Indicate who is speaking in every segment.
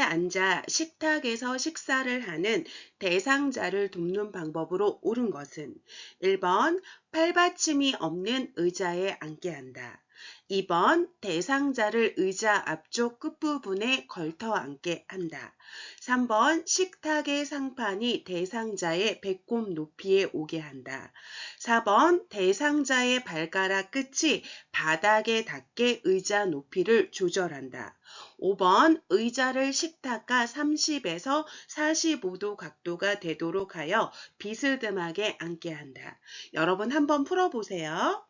Speaker 1: 앉아 식탁에서 식사를 하는 대상자를 돕는 방법으로 옳은 것은 1번 팔받침이 없는 의자에 앉게 한다. 2번 대상자를 의자 앞쪽 끝부분에 걸터 앉게 한다. 3번 식탁의 상판이 대상자의 배꼽 높이에 오게 한다. 4번 대상자의 발가락 끝이 바닥에 닿게 의자 높이를 조절한다. 5번 의자를 식탁과 30에서 45도 각도가 되도록 하여 비스듬하게 앉게 한다. 여러분 한번 풀어보세요.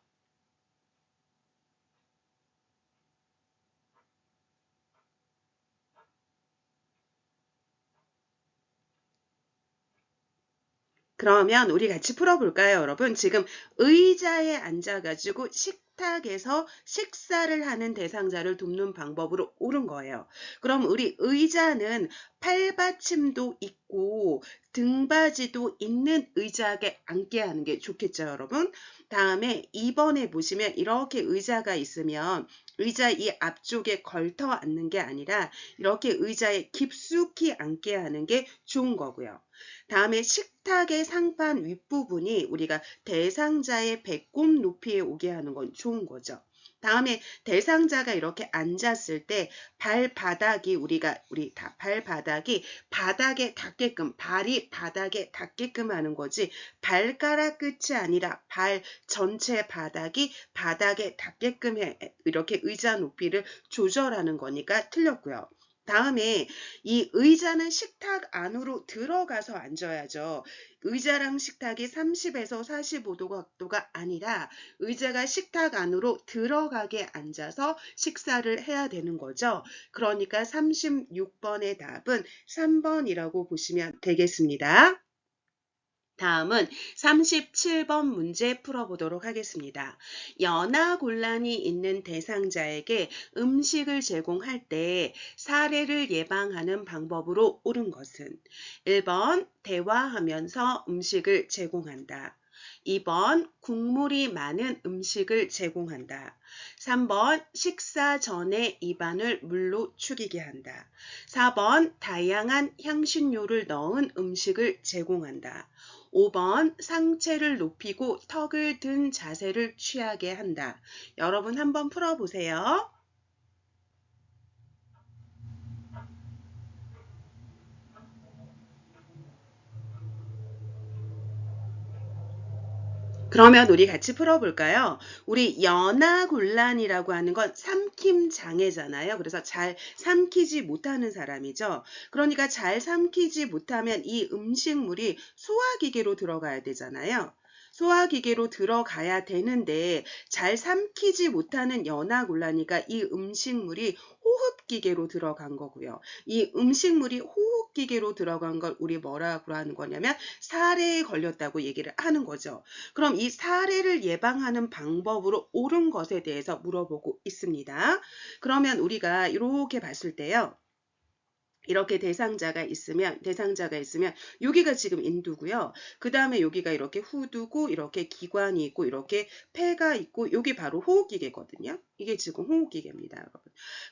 Speaker 1: 그러면 우리 같이 풀어볼까요, 여러분? 지금 의자에 앉아가지고 식탁에서 식사를 하는 대상자를 돕는 방법으로 옳은 거예요. 그럼 우리 의자는 팔받침도 있고 등받이도 있는 의자에 앉게 하는 게 좋겠죠, 여러분? 다음에 2번에 보시면 이렇게 의자가 있으면 의자 이 앞쪽에 걸터 앉는 게 아니라 이렇게 의자에 깊숙이 앉게 하는 게 좋은 거고요. 다음에 식탁의 상판 윗부분이 우리가 대상자의 배꼽 높이에 오게 하는 건 좋은 거죠. 다음에 대상자가 이렇게 앉았을 때 발바닥이 우리 발바닥이 바닥에 닿게끔 발이 바닥에 닿게끔 하는 거지 발가락 끝이 아니라 발 전체 바닥이 바닥에 닿게끔 이렇게 의자 높이를 조절하는 거니까 틀렸고요. 다음에 이 의자는 식탁 안으로 들어가서 앉아야죠. 의자랑 식탁이 30에서 45도 각도가 아니라 의자가 식탁 안으로 들어가게 앉아서 식사를 해야 되는 거죠. 그러니까 36번의 답은 3번이라고 보시면 되겠습니다. 다음은 37번 문제 풀어보도록 하겠습니다. 연하곤란이 있는 대상자에게 음식을 제공할 때 사례를 예방하는 방법으로 옳은 것은 1번 대화하면서 음식을 제공한다. 2번 국물이 많은 음식을 제공한다. 3번 식사 전에 입안을 물로 축이게 한다. 4번 다양한 향신료를 넣은 음식을 제공한다. 5번 상체를 높이고 턱을 든 자세를 취하게 한다. 여러분 한번 풀어보세요. 그러면 우리 같이 풀어볼까요? 우리 연하곤란이라고 하는 건 삼킴 장애잖아요. 그래서 잘 삼키지 못하는 사람이죠. 그러니까 잘 삼키지 못하면 이 음식물이 소화기계로 들어가야 되잖아요. 소화기계로 들어가야 되는데 잘 삼키지 못하는 연하곤란이가 이 음식물이 호흡기계로 들어간 거고요. 이 음식물이 호흡기계로 들어간 걸 우리 뭐라고 하는 거냐면 사례에 걸렸다고 얘기를 하는 거죠. 그럼 이 사례를 예방하는 방법으로 옳은 것에 대해서 물어보고 있습니다. 그러면 우리가 이렇게 봤을 때요. 이렇게 대상자가 있으면 여기가 지금 인두고요. 그 다음에 여기가 이렇게 후두고 이렇게 기관이 있고 이렇게 폐가 있고 여기 바로 호흡기계거든요. 이게 지금 호흡기계입니다, 여러분.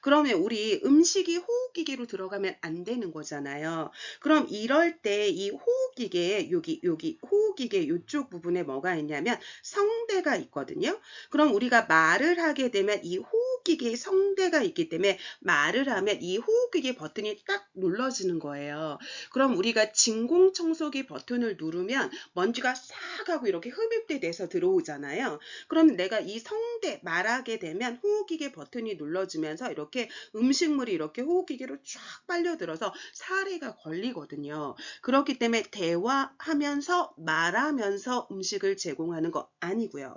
Speaker 1: 그러면 우리 음식이 호흡기계로 들어가면 안 되는 거잖아요. 그럼 이럴 때 이 호흡기계에 여기 호흡기계 이쪽 부분에 뭐가 있냐면 성대가 있거든요. 그럼 우리가 말을 하게 되면 이 호흡기계에 성대가 있기 때문에 말을 하면 이 호흡기계 버튼이 딱 눌러지는 거예요. 그럼 우리가 진공청소기 버튼을 누르면 먼지가 싹 하고 이렇게 흡입돼 돼서 들어오잖아요. 그럼 내가 이 성대 말하게 되면 호흡기계 버튼이 눌러지면서 이렇게 음식물이 이렇게 호흡기계로 쫙 빨려들어서 사례가 걸리거든요. 그렇기 때문에 대화하면서 말하면서 음식을 제공하는 거 아니고요.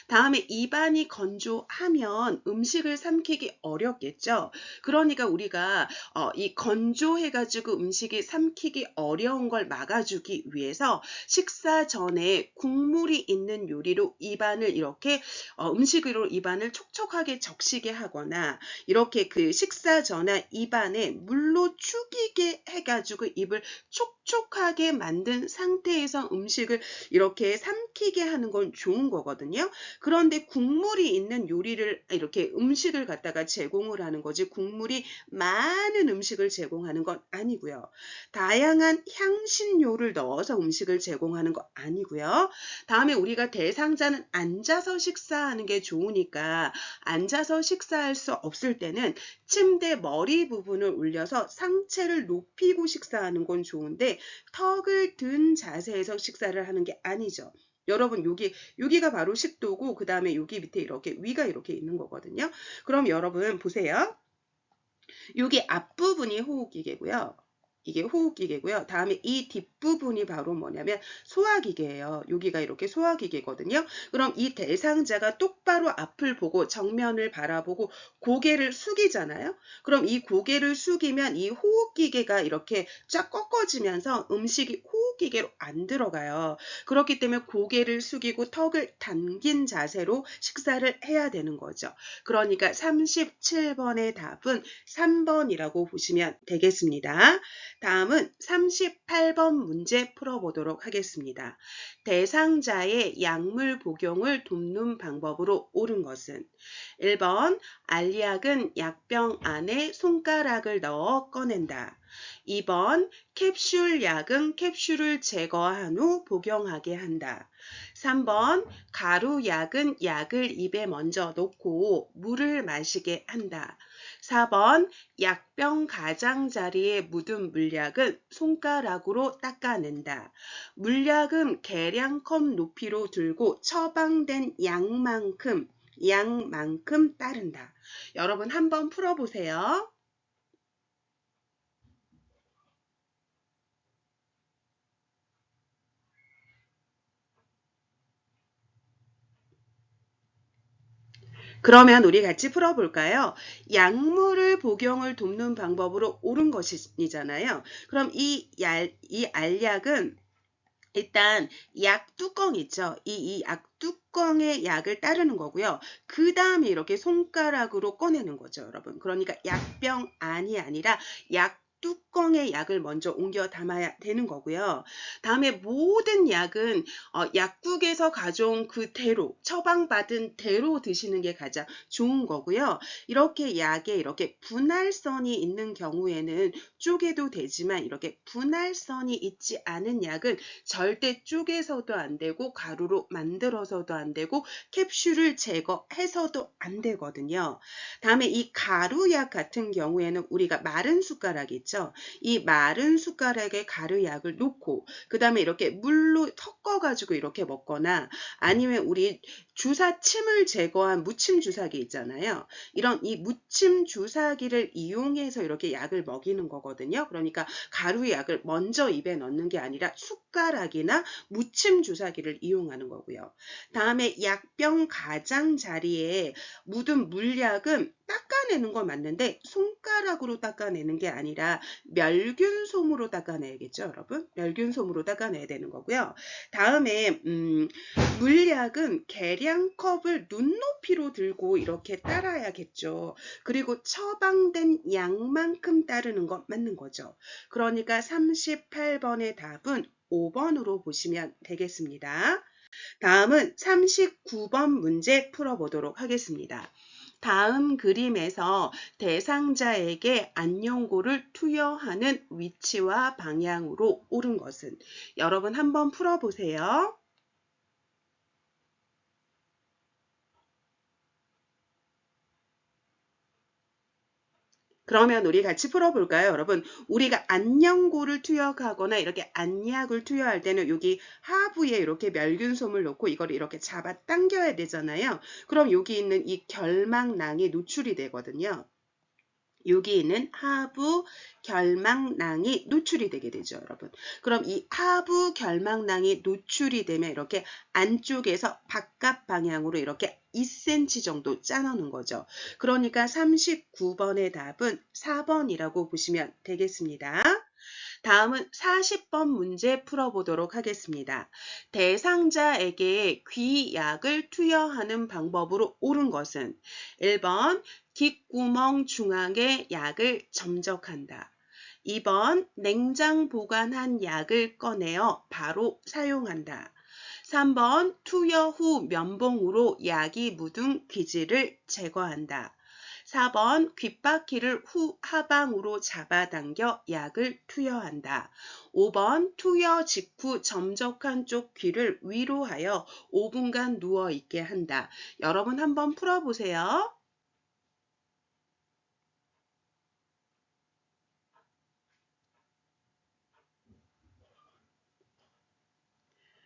Speaker 1: 다음에 입안이 건조하면 음식을 삼키기 어렵겠죠. 그러니까 우리가 이 건조해가지고 음식이 삼키기 어려운 걸 막아주기 위해서 식사 전에 국물이 있는 요리로 입안을 이렇게 음식으로 입안을 촉촉하게 적시게 하거나 이렇게 그 식사 전에 입안에 물로 축이게 해가지고 입을 촉촉하게 만든 상태에서 음식을 이렇게 삼키게 하는 건 좋은 거거든요. 그런데 국물이 있는 요리를 이렇게 음식을 갖다가 제공을 하는 거지 국물이 많은 음식을 제공하는 건 아니고요. 다양한 향신료를 넣어서 음식을 제공하는 거 아니고요. 다음에 우리가 대상자는 앉아서 식사하는 게 좋으니까 앉아서 식사할 수 없을 때는 침대 머리 부분을 올려서 상체를 높이고 식사하는 건 좋은데 턱을 든 자세에서 식사를 하는 게 아니죠. 여러분 여기가 바로 식도고 그 다음에 여기 밑에 이렇게 위가 이렇게 있는 거거든요. 그럼 여러분 보세요. 여기 앞부분이 호흡기계고요. 이게 호흡기계고요. 다음에 이 뒷부분이 바로 뭐냐면 소화기계예요. 여기가 이렇게 소화기계거든요. 그럼 이 대상자가 똑바로 앞을 보고 정면을 바라보고 고개를 숙이잖아요. 그럼 이 고개를 숙이면 이 호흡기계가 이렇게 쫙 꺾어지면서 음식이 호흡기계로 안 들어가요. 그렇기 때문에 고개를 숙이고 턱을 당긴 자세로 식사를 해야 되는 거죠. 그러니까 37번의 답은 3번이라고 보시면 되겠습니다. 다음은 38번 문제 풀어보도록 하겠습니다. 대상자의 약물 복용을 돕는 방법으로 옳은 것은 1번 알약은 약병 안에 손가락을 넣어 꺼낸다. 2번 캡슐 약은 캡슐을 제거한 후 복용하게 한다. 3번 가루 약은 약을 입에 먼저 넣고 물을 마시게 한다. 4번 약병 가장자리에 묻은 물약은 손가락으로 닦아낸다. 물약은 계량컵 높이로 들고 처방된 양만큼 따른다. 여러분 한번 풀어보세요. 그러면 우리 같이 풀어볼까요? 약물을 복용을 돕는 방법으로 옳은 것이잖아요. 그럼 이 알약은 일단 약 뚜껑 있죠? 이 약 뚜껑의 약을 따르는 거고요. 그 다음에 이렇게 손가락으로 꺼내는 거죠, 여러분. 그러니까 약병 안이 아니라 약 뚜껑의 약을 먼저 옮겨 담아야 되는 거고요. 다음에 모든 약은 약국에서 가져온 그대로 처방받은 대로 드시는 게 가장 좋은 거고요. 이렇게 약에 이렇게 분할선이 있는 경우에는 쪼개도 되지만 이렇게 분할선이 있지 않은 약은 절대 쪼개서도 안 되고 가루로 만들어서도 안 되고 캡슐을 제거해서도 안 되거든요. 다음에 이 가루약 같은 경우에는 우리가 마른 숟가락 있죠. 이 마른 숟가락에 가루약을 놓고 그 다음에 이렇게 물로 섞어가지고 이렇게 먹거나 아니면 우리 주사침을 제거한 무침 주사기 있잖아요. 이런 이 무침 주사기를 이용해서 이렇게 약을 먹이는 거거든요. 그러니까 가루약을 먼저 입에 넣는 게 아니라 숟가락이나 무침 주사기를 이용하는 거고요. 다음에 약병 가장자리에 묻은 물약은 닦아내는 건 맞는데 손가락으로 닦아내는 게 아니라 멸균솜으로 닦아내야겠죠, 여러분? 멸균솜으로 닦아내야 되는 거고요. 다음에 물약은 계량컵을 눈높이로 들고 이렇게 따라야겠죠. 그리고 처방된 양만큼 따르는 건 맞는 거죠. 그러니까 38번의 답은 5번으로 보시면 되겠습니다. 다음은 39번 문제 풀어보도록 하겠습니다. 다음 그림에서 대상자에게 안녕고를 투여하는 위치와 방향으로 옳은 것은? 여러분 한번 풀어보세요. 그러면 우리 같이 풀어볼까요, 여러분? 우리가 안녕고를 투여하거나 이렇게 안약을 투여할 때는 여기 하부에 이렇게 멸균솜을 놓고 이걸 이렇게 잡아 당겨야 되잖아요. 그럼 여기 있는 이 결막낭이 노출이 되거든요. 여기 있는 하부 결막낭이 노출이 되게 되죠, 여러분. 그럼 이 하부 결막낭이 노출이 되면 이렇게 안쪽에서 바깥 방향으로 이렇게 2cm 정도 짜놓는 거죠. 그러니까 39번의 답은 4번이라고 보시면 되겠습니다. 다음은 40번 문제 풀어보도록 하겠습니다. 대상자에게 귀약을 투여하는 방법으로 옳은 것은 1번 귓구멍 중앙에 약을 점적한다. 2번 냉장 보관한 약을 꺼내어 바로 사용한다. 3번 투여 후 면봉으로 약이 묻은 귀지를 제거한다. 4번 귓바퀴를 후 하방으로 잡아당겨 약을 투여한다. 5번 투여 직후 점적한 쪽 귀를 위로 하여 5분간 누워 있게 한다. 여러분 한번 풀어보세요.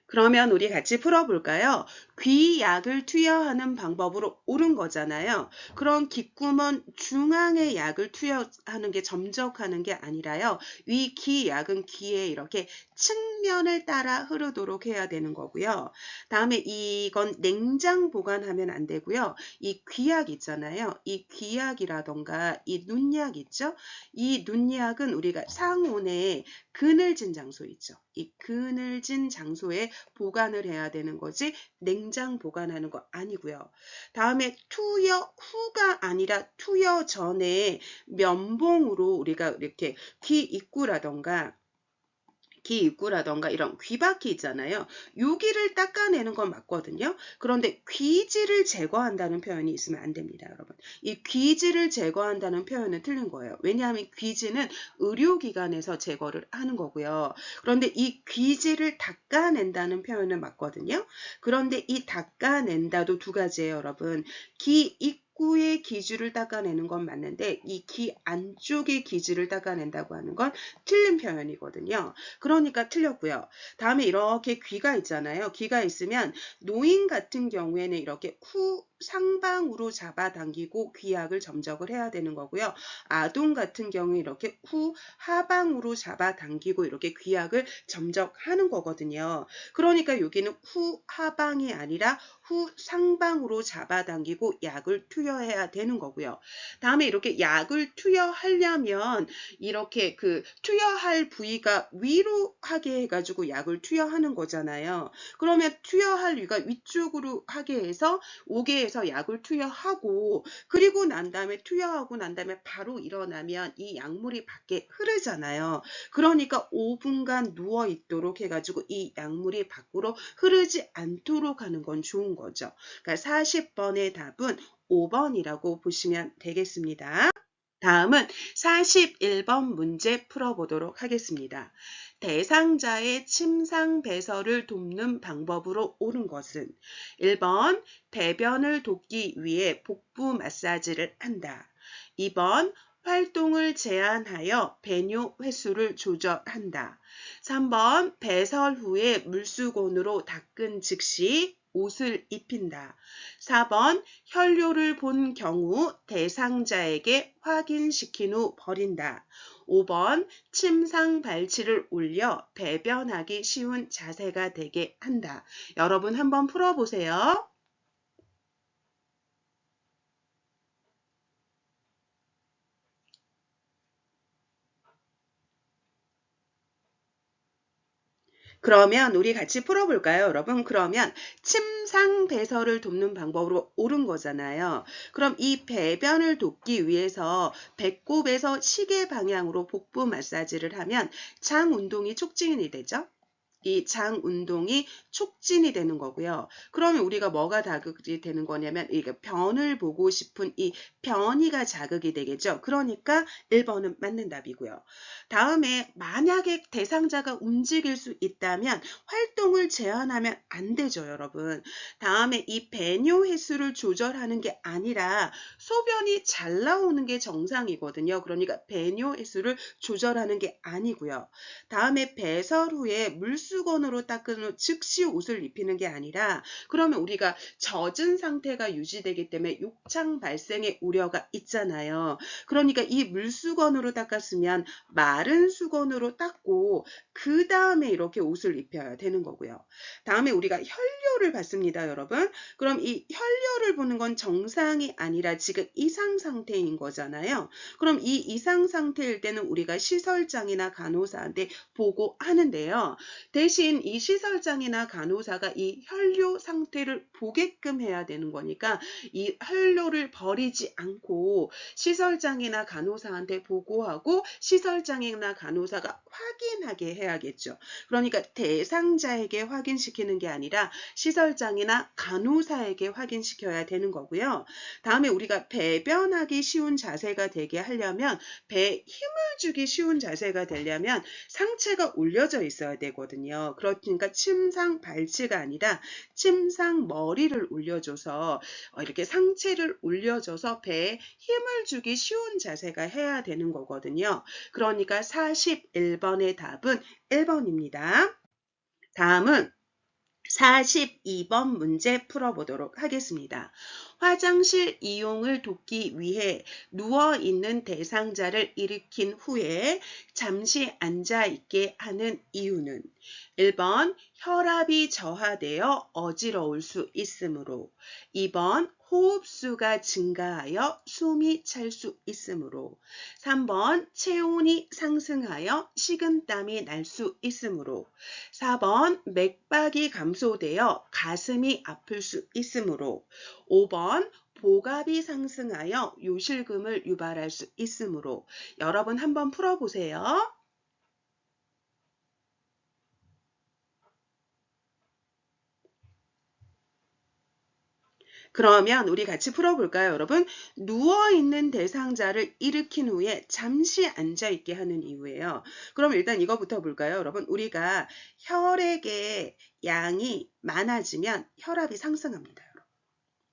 Speaker 1: 그러면 우리 같이 풀어볼까요? 귀약을 투여하는 방법으로 옳은 거잖아요. 그럼 귓구멍 중앙에 약을 투여하는 게 점적하는 게 아니라요. 위 귀약은 귀에 이렇게 측면을 따라 흐르도록 해야 되는 거고요. 다음에 이건 냉장 보관하면 안 되고요. 이 귀약 있잖아요. 이 귀약이라던가 이 눈약 있죠? 이 눈약은 우리가 상온에 그늘진 장소 있죠. 이 그늘진 장소에 보관을 해야 되는 거지 냉장 보관하는 거 아니고요. 다음에 투여 후가 아니라 투여 전에 면봉으로 우리가 이렇게 귀 입구라던가 이런 귀바퀴 있잖아요. 여기를 닦아내는 건 맞거든요. 그런데 귀지를 제거한다는 표현이 있으면 안 됩니다, 여러분. 이 귀지를 제거한다는 표현은 틀린 거예요. 왜냐하면 귀지는 의료기관에서 제거를 하는 거고요. 그런데 이 귀지를 닦아낸다는 표현은 맞거든요. 그런데 이 닦아낸다도 두 가지예요, 여러분. 귀 입구의 기주를 닦아내는 건 맞는데 이 귀 안쪽의 기주를 닦아낸다고 하는 건 틀린 표현이거든요. 그러니까 틀렸고요. 다음에 이렇게 귀가 있잖아요. 귀가 있으면 노인 같은 경우에는 이렇게 후 상방으로 잡아당기고 귀약을 점적을 해야 되는 거고요. 아동 같은 경우에 이렇게 후 하방으로 잡아당기고 이렇게 귀약을 점적하는 거거든요. 그러니까 여기는 후 하방이 아니라 후 상방으로 잡아당기고 약을 투여해야 되는 거고요. 다음에 이렇게 약을 투여하려면 이렇게 그 투여할 부위가 위로 하게 해가지고 약을 투여하는 거잖아요. 그러면 투여할 위가 위쪽으로 하게 해서 오게 해서 약을 투여하고 그리고 난 다음에 투여하고 난 다음에 바로 일어나면 이 약물이 밖에 흐르잖아요. 그러니까 5분간 누워 있도록 해가지고 이 약물이 밖으로 흐르지 않도록 하는 건 좋은 거죠. 그러니까 40번의 답은 5번이라고 보시면 되겠습니다. 다음은 41번 문제 풀어보도록 하겠습니다. 대상자의 침상 배설을 돕는 방법으로 옳은 것은 1번 대변을 돕기 위해 복부 마사지를 한다. 2번 활동을 제한하여 배뇨 횟수를 조절한다. 3번 배설 후에 물수건으로 닦은 즉시 옷을 입힌다. 4번 혈뇨를 본 경우 대상자에게 확인시킨 후 버린다. 5번 침상 발치를 올려 배변하기 쉬운 자세가 되게 한다. 여러분 한번 풀어보세요. 그러면 우리 같이 풀어볼까요, 여러분? 그러면 침상 배설을 돕는 방법으로 옳은 거잖아요. 그럼 이 배변을 돕기 위해서 배꼽에서 시계 방향으로 복부 마사지를 하면 장 운동이 촉진이 되죠. 이 장 운동이 촉진이 되는 거고요. 그러면 우리가 뭐가 자극이 되는 거냐면 이게 변을 보고 싶은 이 변이가 자극이 되겠죠. 그러니까 1번은 맞는 답이고요. 다음에 만약에 대상자가 움직일 수 있다면 활동을 제한하면 안 되죠, 여러분. 다음에 이 배뇨 횟수를 조절하는 게 아니라 소변이 잘 나오는 게 정상이거든요. 그러니까 배뇨 횟수를 조절하는 게 아니고요. 다음에 배설 후에 물수건으로 닦은 후 즉시 옷을 입히는 게 아니라 그러면 우리가 젖은 상태가 유지되기 때문에 욕창 발생의 우려가 있잖아요. 그러니까 이 물수건으로 닦았으면 마른 수건으로 닦고 그 다음에 이렇게 옷을 입혀야 되는 거고요. 다음에 우리가 혈뇨를 봤습니다, 여러분. 그럼 이 혈뇨를 보는 건 정상이 아니라 지금 이상 상태인 거잖아요. 그럼 이 이상 상태일 때는 우리가 시설장이나 간호사한테 보고하는데요. 대신 이 시설장이나 간호사가 이 혈뇨 상태를 보게끔 해야 되는 거니까 이 혈뇨를 버리지 않고 시설장이나 간호사한테 보고하고 시설장이나 간호사가 확인하게 해야겠죠. 그러니까 대상자에게 확인시키는 게 아니라 시설장이나 간호사에게 확인시켜야 되는 거고요. 다음에 우리가 배변하기 쉬운 자세가 되게 하려면 배에 힘을 주기 쉬운 자세가 되려면 상체가 올려져 있어야 되거든요. 그러니까 침상 발치가 아니라 침상 머리를 올려줘서 이렇게 상체를 올려줘서 배에 힘을 주기 쉬운 자세가 해야 되는 거거든요. 그러니까 41번의 답은 1번입니다. 다음은 42번 문제 풀어보도록 하겠습니다. 화장실 이용을 돕기 위해 누워있는 대상자를 일으킨 후에 잠시 앉아있게 하는 이유는 1번 혈압이 저하되어 어지러울 수 있으므로 2번 호흡수가 증가하여 숨이 찰 수 있으므로 3번 체온이 상승하여 식은땀이 날 수 있으므로 4번 맥박이 감소되어 가슴이 아플 수 있으므로 5번 복압이 상승하여 요실금을 유발할 수 있으므로 여러분 한번 풀어보세요. 그러면 우리 같이 풀어볼까요, 여러분? 누워있는 대상자를 일으킨 후에 잠시 앉아있게 하는 이유예요. 그럼 일단 이거부터 볼까요, 여러분? 우리가 혈액의 양이 많아지면 혈압이 상승합니다.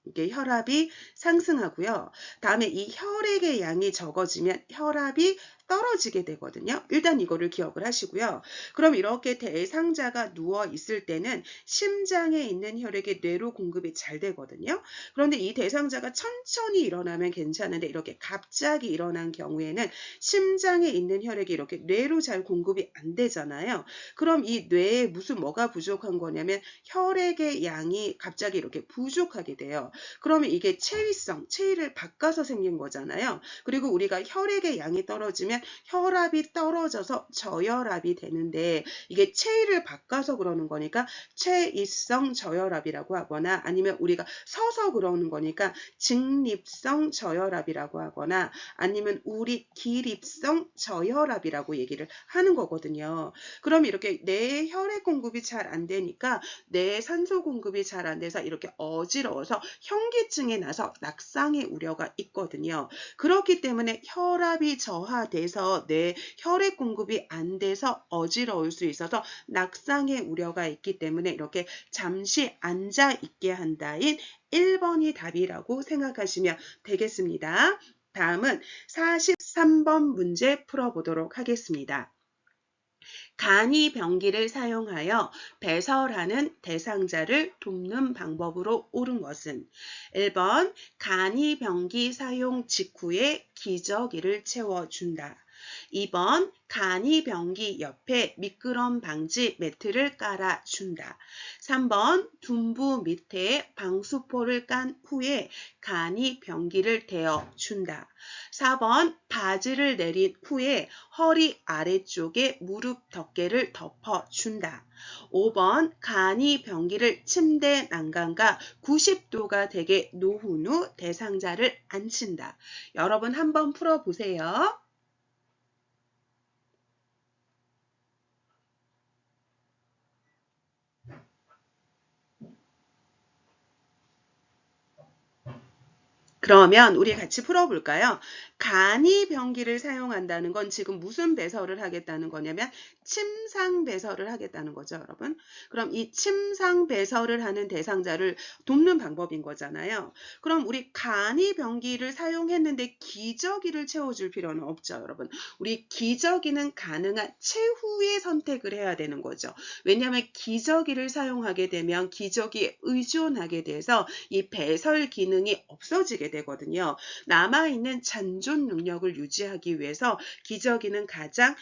Speaker 1: 이게 혈압이 상승하고요. 다음에 이 혈액의 양이 적어지면 혈압이 떨어지게 되거든요. 일단 이거를 기억을 하시고요. 그럼 이렇게 대상자가 누워 있을 때는 심장에 있는 혈액이 뇌로 공급이 잘 되거든요. 그런데 이 대상자가 천천히 일어나면 괜찮은데 이렇게 갑자기 일어난 경우에는 심장에 있는 혈액이 이렇게 뇌로 잘 공급이 안 되잖아요. 그럼 이 뇌에 뭐가 부족한 거냐면 혈액의 양이 갑자기 이렇게 부족하게 돼요. 그러면 이게 체위를 바꿔서 생긴 거잖아요. 그리고 우리가 혈액의 양이 떨어지면 혈압이 떨어져서 저혈압이 되는데 이게 체위를 바꿔서 그러는 거니까 체위성 저혈압이라고 하거나 아니면 우리가 서서 그러는 거니까 직립성 저혈압이라고 하거나 아니면 우리 기립성 저혈압이라고 얘기를 하는 거거든요. 그럼 이렇게 내 혈액 공급이 잘 안 되니까 내 산소 공급이 잘 안 돼서 이렇게 어지러워서 현기증이 나서 낙상의 우려가 있거든요. 그렇기 때문에 혈압이 저하돼서 내 혈액 공급이 안 돼서 어지러울 수 있어서 낙상의 우려가 있기 때문에 이렇게 잠시 앉아 있게 한다인 1번이 답이라고 생각하시면 되겠습니다. 다음은 43번 문제 풀어보도록 하겠습니다. 간이병기를 사용하여 배설하는 대상자를 돕는 방법으로 옳은 것은 1번 간이병기 사용 직후에 기저귀를 채워준다. 2번 간이병기 옆에 미끄럼 방지 매트를 깔아준다. 3번 둔부 밑에 방수포를 깐 후에 간이병기를 대어준다. 4번 바지를 내린 후에 허리 아래쪽에 무릎 덮개를 덮어준다. 5번 간이병기를 침대 난간과 90도가 되게 놓은 후 대상자를 앉힌다. 여러분 한번 풀어보세요. 그러면 우리 같이 풀어볼까요? 간이병기를 사용한다는 건 지금 무슨 배설을 하겠다는 거냐면 침상 배설을 하겠다는 거죠, 여러분. 그럼 이 침상 배설을 하는 대상자를 돕는 방법인 거잖아요. 그럼 우리 간이병기를 사용했는데 기저귀를 채워줄 필요는 없죠, 여러분. 우리 기저귀는 가능한 최후의 선택을 해야 되는 거죠. 왜냐하면 기저귀를 사용하게 되면 기저귀에 의존하게 돼서 이 배설 기능이 없어지게 되거든요. 남아있는 잔존 능력을 유지하기 위해서 기저귀는 가장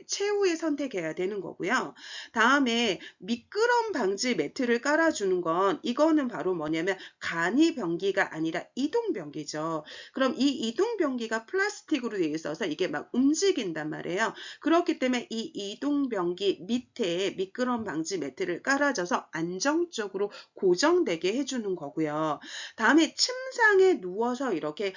Speaker 1: 최후에 선택해야 되는 거고요. 다음에 미끄럼 방지 매트를 깔아주는 건 이거는 바로 뭐냐면 간이변기가 아니라 이동변기죠. 그럼 이 이동변기가 플라스틱으로 되어 있어서 이게 막 움직인단 말이에요. 그렇기 때문에 이 이동변기 밑에 미끄럼 방지 매트를 깔아줘서 안정적으로 고정되게 해주는 거고요. 다음에 침상에 누워서 이렇게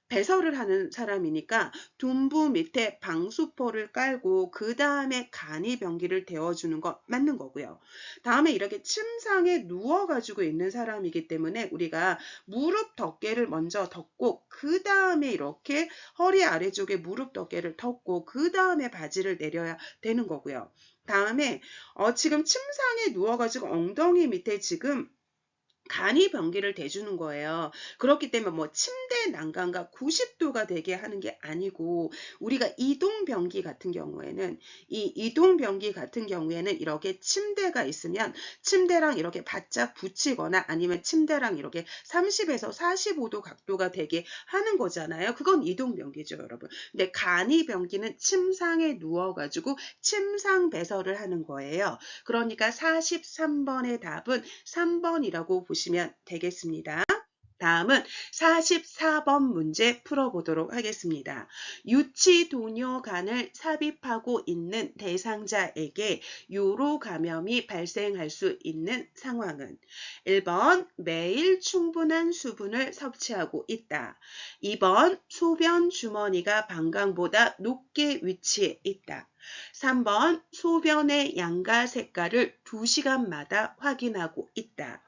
Speaker 1: 배설을 하는 사람이니까 둔부 밑에 방수포를 깔고 그 다음에 간이변기를 데워주는 거 맞는 거고요. 다음에 이렇게 침상에 누워가지고 있는 사람이기 때문에 우리가 무릎 덮개를 먼저 덮고 그 다음에 이렇게 허리 아래쪽에 무릎 덮개를 덮고 그 다음에 바지를 내려야 되는 거고요. 다음에 지금 침상에 누워가지고 엉덩이 밑에 지금 간이변기를 대주는 거예요. 그렇기 때문에 뭐 침대 난간과 90도가 되게 하는 게 아니고 우리가 이동변기 같은 경우에는 이렇게 침대가 있으면 침대랑 이렇게 바짝 붙이거나 아니면 침대랑 이렇게 30에서 45도 각도가 되게 하는 거잖아요. 그건 이동변기죠, 여러분. 근데 간이변기는 침상에 누워가지고 침상 배설을 하는 거예요. 그러니까 43번의 답은 3번이라고 보시면 되겠습니다. 다음은 44번 문제 풀어보도록 하겠습니다. 유치도뇨간을 삽입하고 있는 대상자에게 요로 감염이 발생할 수 있는 상황은 1번 매일 충분한 수분을 섭취하고 있다. 2번 소변 주머니가 방광보다 높게 위치해 있다. 3번 소변의 양과 색깔을 2시간마다 확인하고 있다.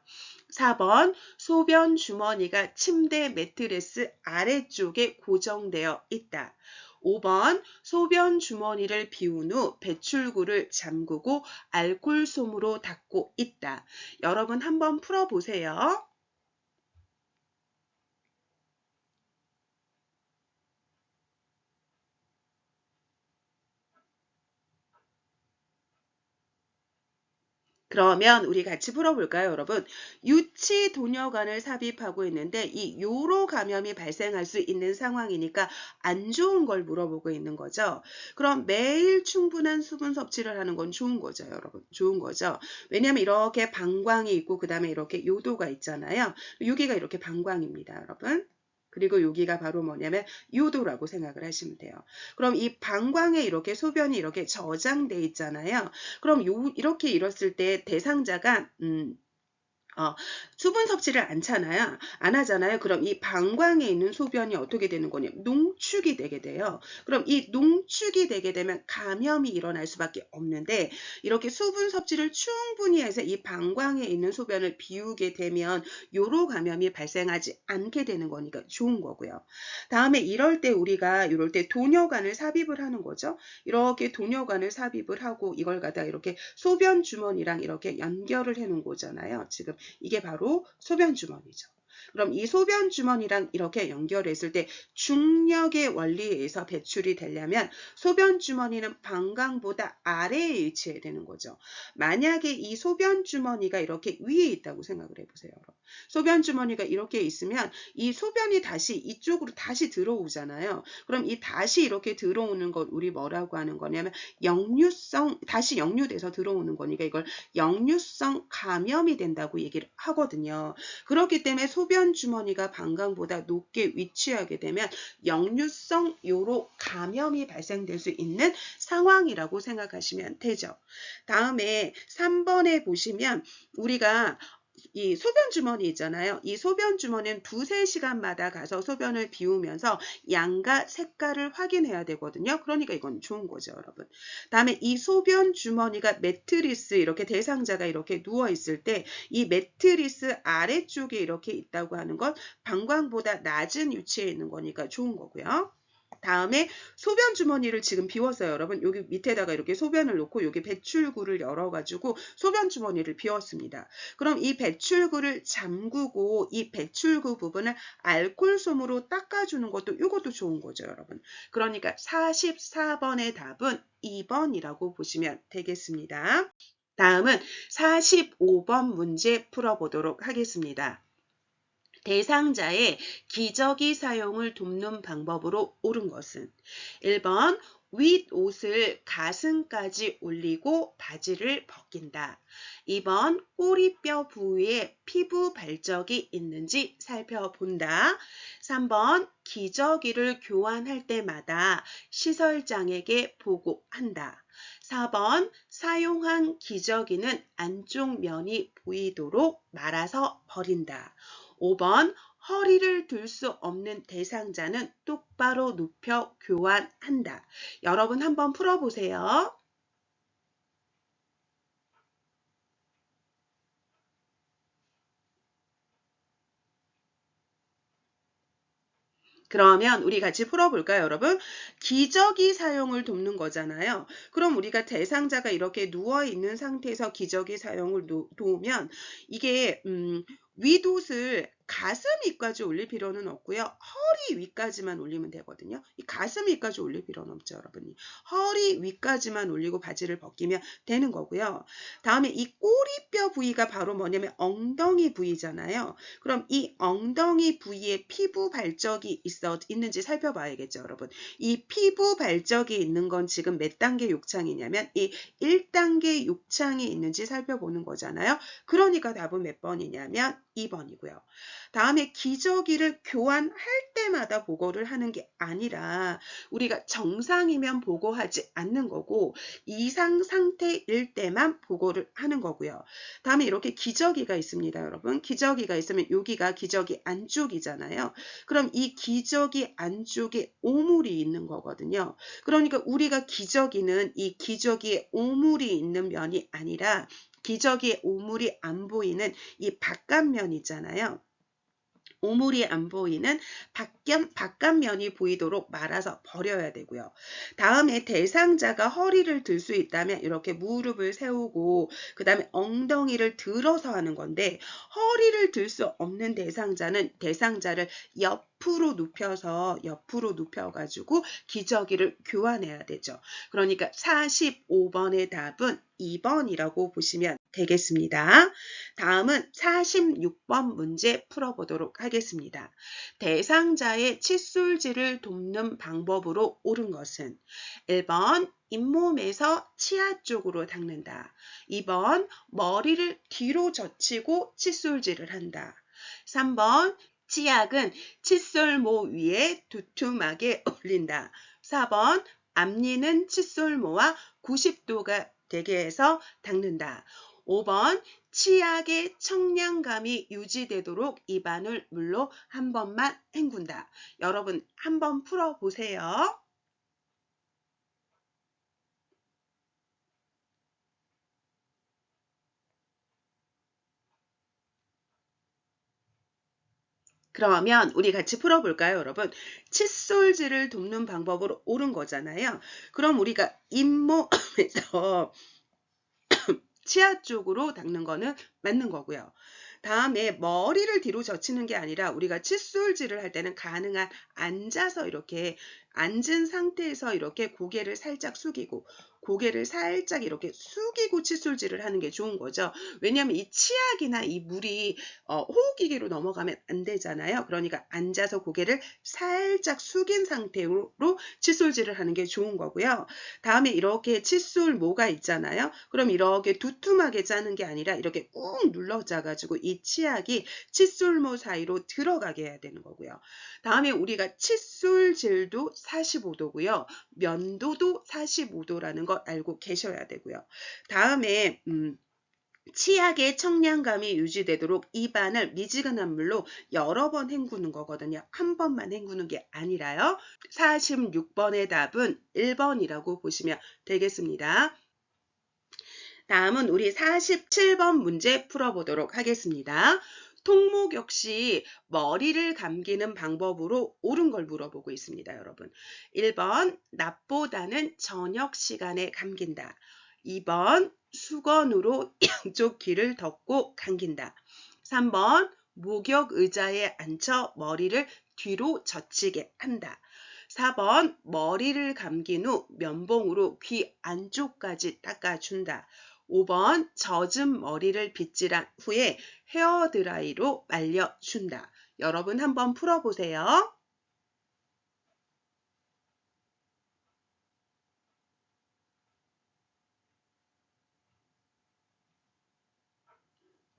Speaker 1: 4번 소변 주머니가 침대 매트리스 아래쪽에 고정되어 있다. 5번 소변 주머니를 비운 후 배출구를 잠그고 알콜솜으로 닦고 있다. 여러분 한번 풀어보세요. 그러면 우리 같이 풀어볼까요, 여러분? 유치도뇨간을 삽입하고 있는데 이 요로 감염이 발생할 수 있는 상황이니까 안 좋은 걸 물어보고 있는 거죠. 그럼 매일 충분한 수분 섭취를 하는 건 좋은 거죠, 여러분. 좋은 거죠. 왜냐하면 이렇게 방광이 있고 그 다음에 이렇게 요도가 있잖아요. 여기가 이렇게 방광입니다, 여러분. 그리고 여기가 바로 뭐냐면 요도라고 생각을 하시면 돼요. 그럼 이 방광에 이렇게 소변이 이렇게 저장돼 있잖아요. 그럼 이렇게 이뤘을 때 대상자가 수분 섭취를 안 하잖아요. 그럼 이 방광에 있는 소변이 어떻게 되는 거냐면 농축이 되게 돼요. 그럼 이 농축이 되게 되면 감염이 일어날 수밖에 없는데 이렇게 수분 섭취를 충분히 해서 이 방광에 있는 소변을 비우게 되면 요로 감염이 발생하지 않게 되는 거니까 좋은 거고요. 다음에 이럴 때 도뇨관을 삽입을 하는 거죠. 이렇게 도뇨관을 삽입을 하고 이걸 갖다 이렇게 소변 주머니랑 이렇게 연결을 해 놓은 거잖아요. 지금 이게 바로 소변 주머니죠. 그럼 이 소변 주머니랑 이렇게 연결했을 때 중력의 원리에 의해서 배출이 되려면 소변 주머니는 방광보다 아래에 위치해야 되는 거죠. 만약에 이 소변 주머니가 이렇게 위에 있다고 생각을 해보세요. 소변 주머니가 이렇게 있으면 이 소변이 다시 이쪽으로 다시 들어오잖아요. 그럼 이 다시 이렇게 들어오는 것 우리 뭐라고 하는 거냐면 다시 역류돼서 들어오는 거니까 이걸 역류성 감염이 된다고 얘기를 하거든요. 그렇기 때문에 소변 주머니가 방광보다 높게 위치하게 되면 역류성 요로 감염이 발생될 수 있는 상황이라고 생각하시면 되죠. 다음에 3번에 보시면 우리가 이 소변 주머니 있잖아요. 이 소변 주머니는 2~3시간마다 가서 소변을 비우면서 양과 색깔을 확인해야 되거든요. 그러니까 이건 좋은 거죠, 여러분. 다음에 이 소변 주머니가 매트리스 이렇게 대상자가 이렇게 누워 있을 때 이 매트리스 아래쪽에 이렇게 있다고 하는 건 방광보다 낮은 위치에 있는 거니까 좋은 거고요. 다음에 소변 주머니를 지금 비웠어요, 여러분. 여기 밑에다가 이렇게 소변을 놓고 여기 배출구를 열어가지고 소변 주머니를 비웠습니다. 그럼 이 배출구를 잠그고 이 배출구 부분을 알콜솜으로 닦아주는 것도 이것도 좋은 거죠, 여러분. 그러니까 44번의 답은 2번이라고 보시면 되겠습니다. 다음은 45번 문제 풀어보도록 하겠습니다. 대상자의 기저귀 사용을 돕는 방법으로 옳은 것은 1번 윗옷을 가슴까지 올리고 바지를 벗긴다. 2번 꼬리뼈 부위에 피부 발적이 있는지 살펴본다. 3번 기저귀를 교환할 때마다 시설장에게 보고한다. 4번 사용한 기저귀는 안쪽 면이 보이도록 말아서 버린다. 5번 허리를 들 수 없는 대상자는 똑바로 눕혀 교환한다. 여러분 한번 풀어보세요. 그러면 우리 같이 풀어볼까요, 여러분? 기저귀 사용을 돕는 거잖아요. 그럼 우리가 대상자가 이렇게 누워있는 상태에서 기저귀 사용을 도우면 이게 윗옷을 가슴 위까지 올릴 필요는 없고요. 허리 위까지만 올리면 되거든요. 이 가슴 위까지 올릴 필요는 없죠, 여러분이. 허리 위까지만 올리고 바지를 벗기면 되는 거고요. 다음에 이 꼬리뼈 부위가 바로 뭐냐면 엉덩이 부위잖아요. 그럼 이 엉덩이 부위에 피부 발적이 있는지 살펴봐야겠죠, 여러분. 이 피부 발적이 있는 건 지금 몇 단계 욕창이냐면 이 1단계 욕창이 있는지 살펴보는 거잖아요. 그러니까 답은 몇 번이냐면 2번이고요. 다음에 기저귀를 교환할 때마다 보고를 하는 게 아니라 우리가 정상이면 보고하지 않는 거고 이상 상태일 때만 보고를 하는 거고요. 다음에 이렇게 기저귀가 있습니다, 여러분. 기저귀가 있으면 여기가 기저귀 안쪽이잖아요. 그럼 이 기저귀 안쪽에 오물이 있는 거거든요. 그러니까 우리가 기저귀는 이 기저귀에 오물이 있는 면이 아니라 기저귀에 오물이 안 보이는 이 바깥면 있잖아요. 오물이 안 보이는 바깥면이 보이도록 말아서 버려야 되고요. 다음에 대상자가 허리를 들 수 있다면 이렇게 무릎을 세우고 그 다음에 엉덩이를 들어서 하는 건데 허리를 들 수 없는 대상자를 옆으로 눕혀가지고 기저귀를 교환해야 되죠. 그러니까 45번의 답은 2번이라고 보시면 되겠습니다. 다음은 46번 문제 풀어보도록 하겠습니다. 대상자의 칫솔질을 돕는 방법으로 옳은 것은 1번 잇몸에서 치아 쪽으로 닦는다. 2번 머리를 뒤로 젖히고 칫솔질을 한다. 3번 치약은 칫솔모 위에 두툼하게 올린다. 4번 앞니는 칫솔모와 90도가 되게 해서 닦는다. 5번 치약의 청량감이 유지되도록 입안을 물로 한 번만 헹군다. 여러분 한번 풀어보세요. 그러면 우리 같이 풀어볼까요, 여러분? 칫솔질을 돕는 방법으로 옳은 거잖아요. 그럼 우리가 잇몸에서 치아 쪽으로 닦는 거는 맞는 거고요. 다음에 머리를 뒤로 젖히는 게 아니라 우리가 칫솔질을 할 때는 가능한 앉아서 이렇게 앉은 상태에서 이렇게 고개를 살짝 숙이고 칫솔질을 하는 게 좋은 거죠. 왜냐하면 이 치약이나 이 물이 호흡기계로 넘어가면 안 되잖아요. 그러니까 앉아서 고개를 살짝 숙인 상태로 칫솔질을 하는 게 좋은 거고요. 다음에 이렇게 칫솔모가 있잖아요. 그럼 이렇게 두툼하게 짜는 게 아니라 이렇게 꾹 눌러 짜가지고 이 치약이 칫솔모 사이로 들어가게 해야 되는 거고요. 다음에 우리가 칫솔질도 45도고요. 면도도 45도라는 걸 알고 계셔야 되고요. 다음에 치약의 청량감이 유지되도록 입안을 미지근한 물로 여러 번 헹구는 거거든요. 한 번만 헹구는 게 아니라요. 46번의 답은 1번이라고 보시면 되겠습니다. 다음은 우리 47번 문제 풀어보도록 하겠습니다. 통목 역시 머리를 감기는 방법으로 옳은 걸 물어보고 있습니다, 여러분. 1번, 낮보다는 저녁 시간에 감긴다. 2번, 수건으로 양쪽 귀를 덮고 감긴다. 3번, 목욕 의자에 앉혀 머리를 뒤로 젖히게 한다. 4번, 머리를 감긴 후 면봉으로 귀 안쪽까지 닦아준다. 5번, 젖은 머리를 빗질한 후에 헤어드라이로 말려준다. 여러분 한번 풀어보세요.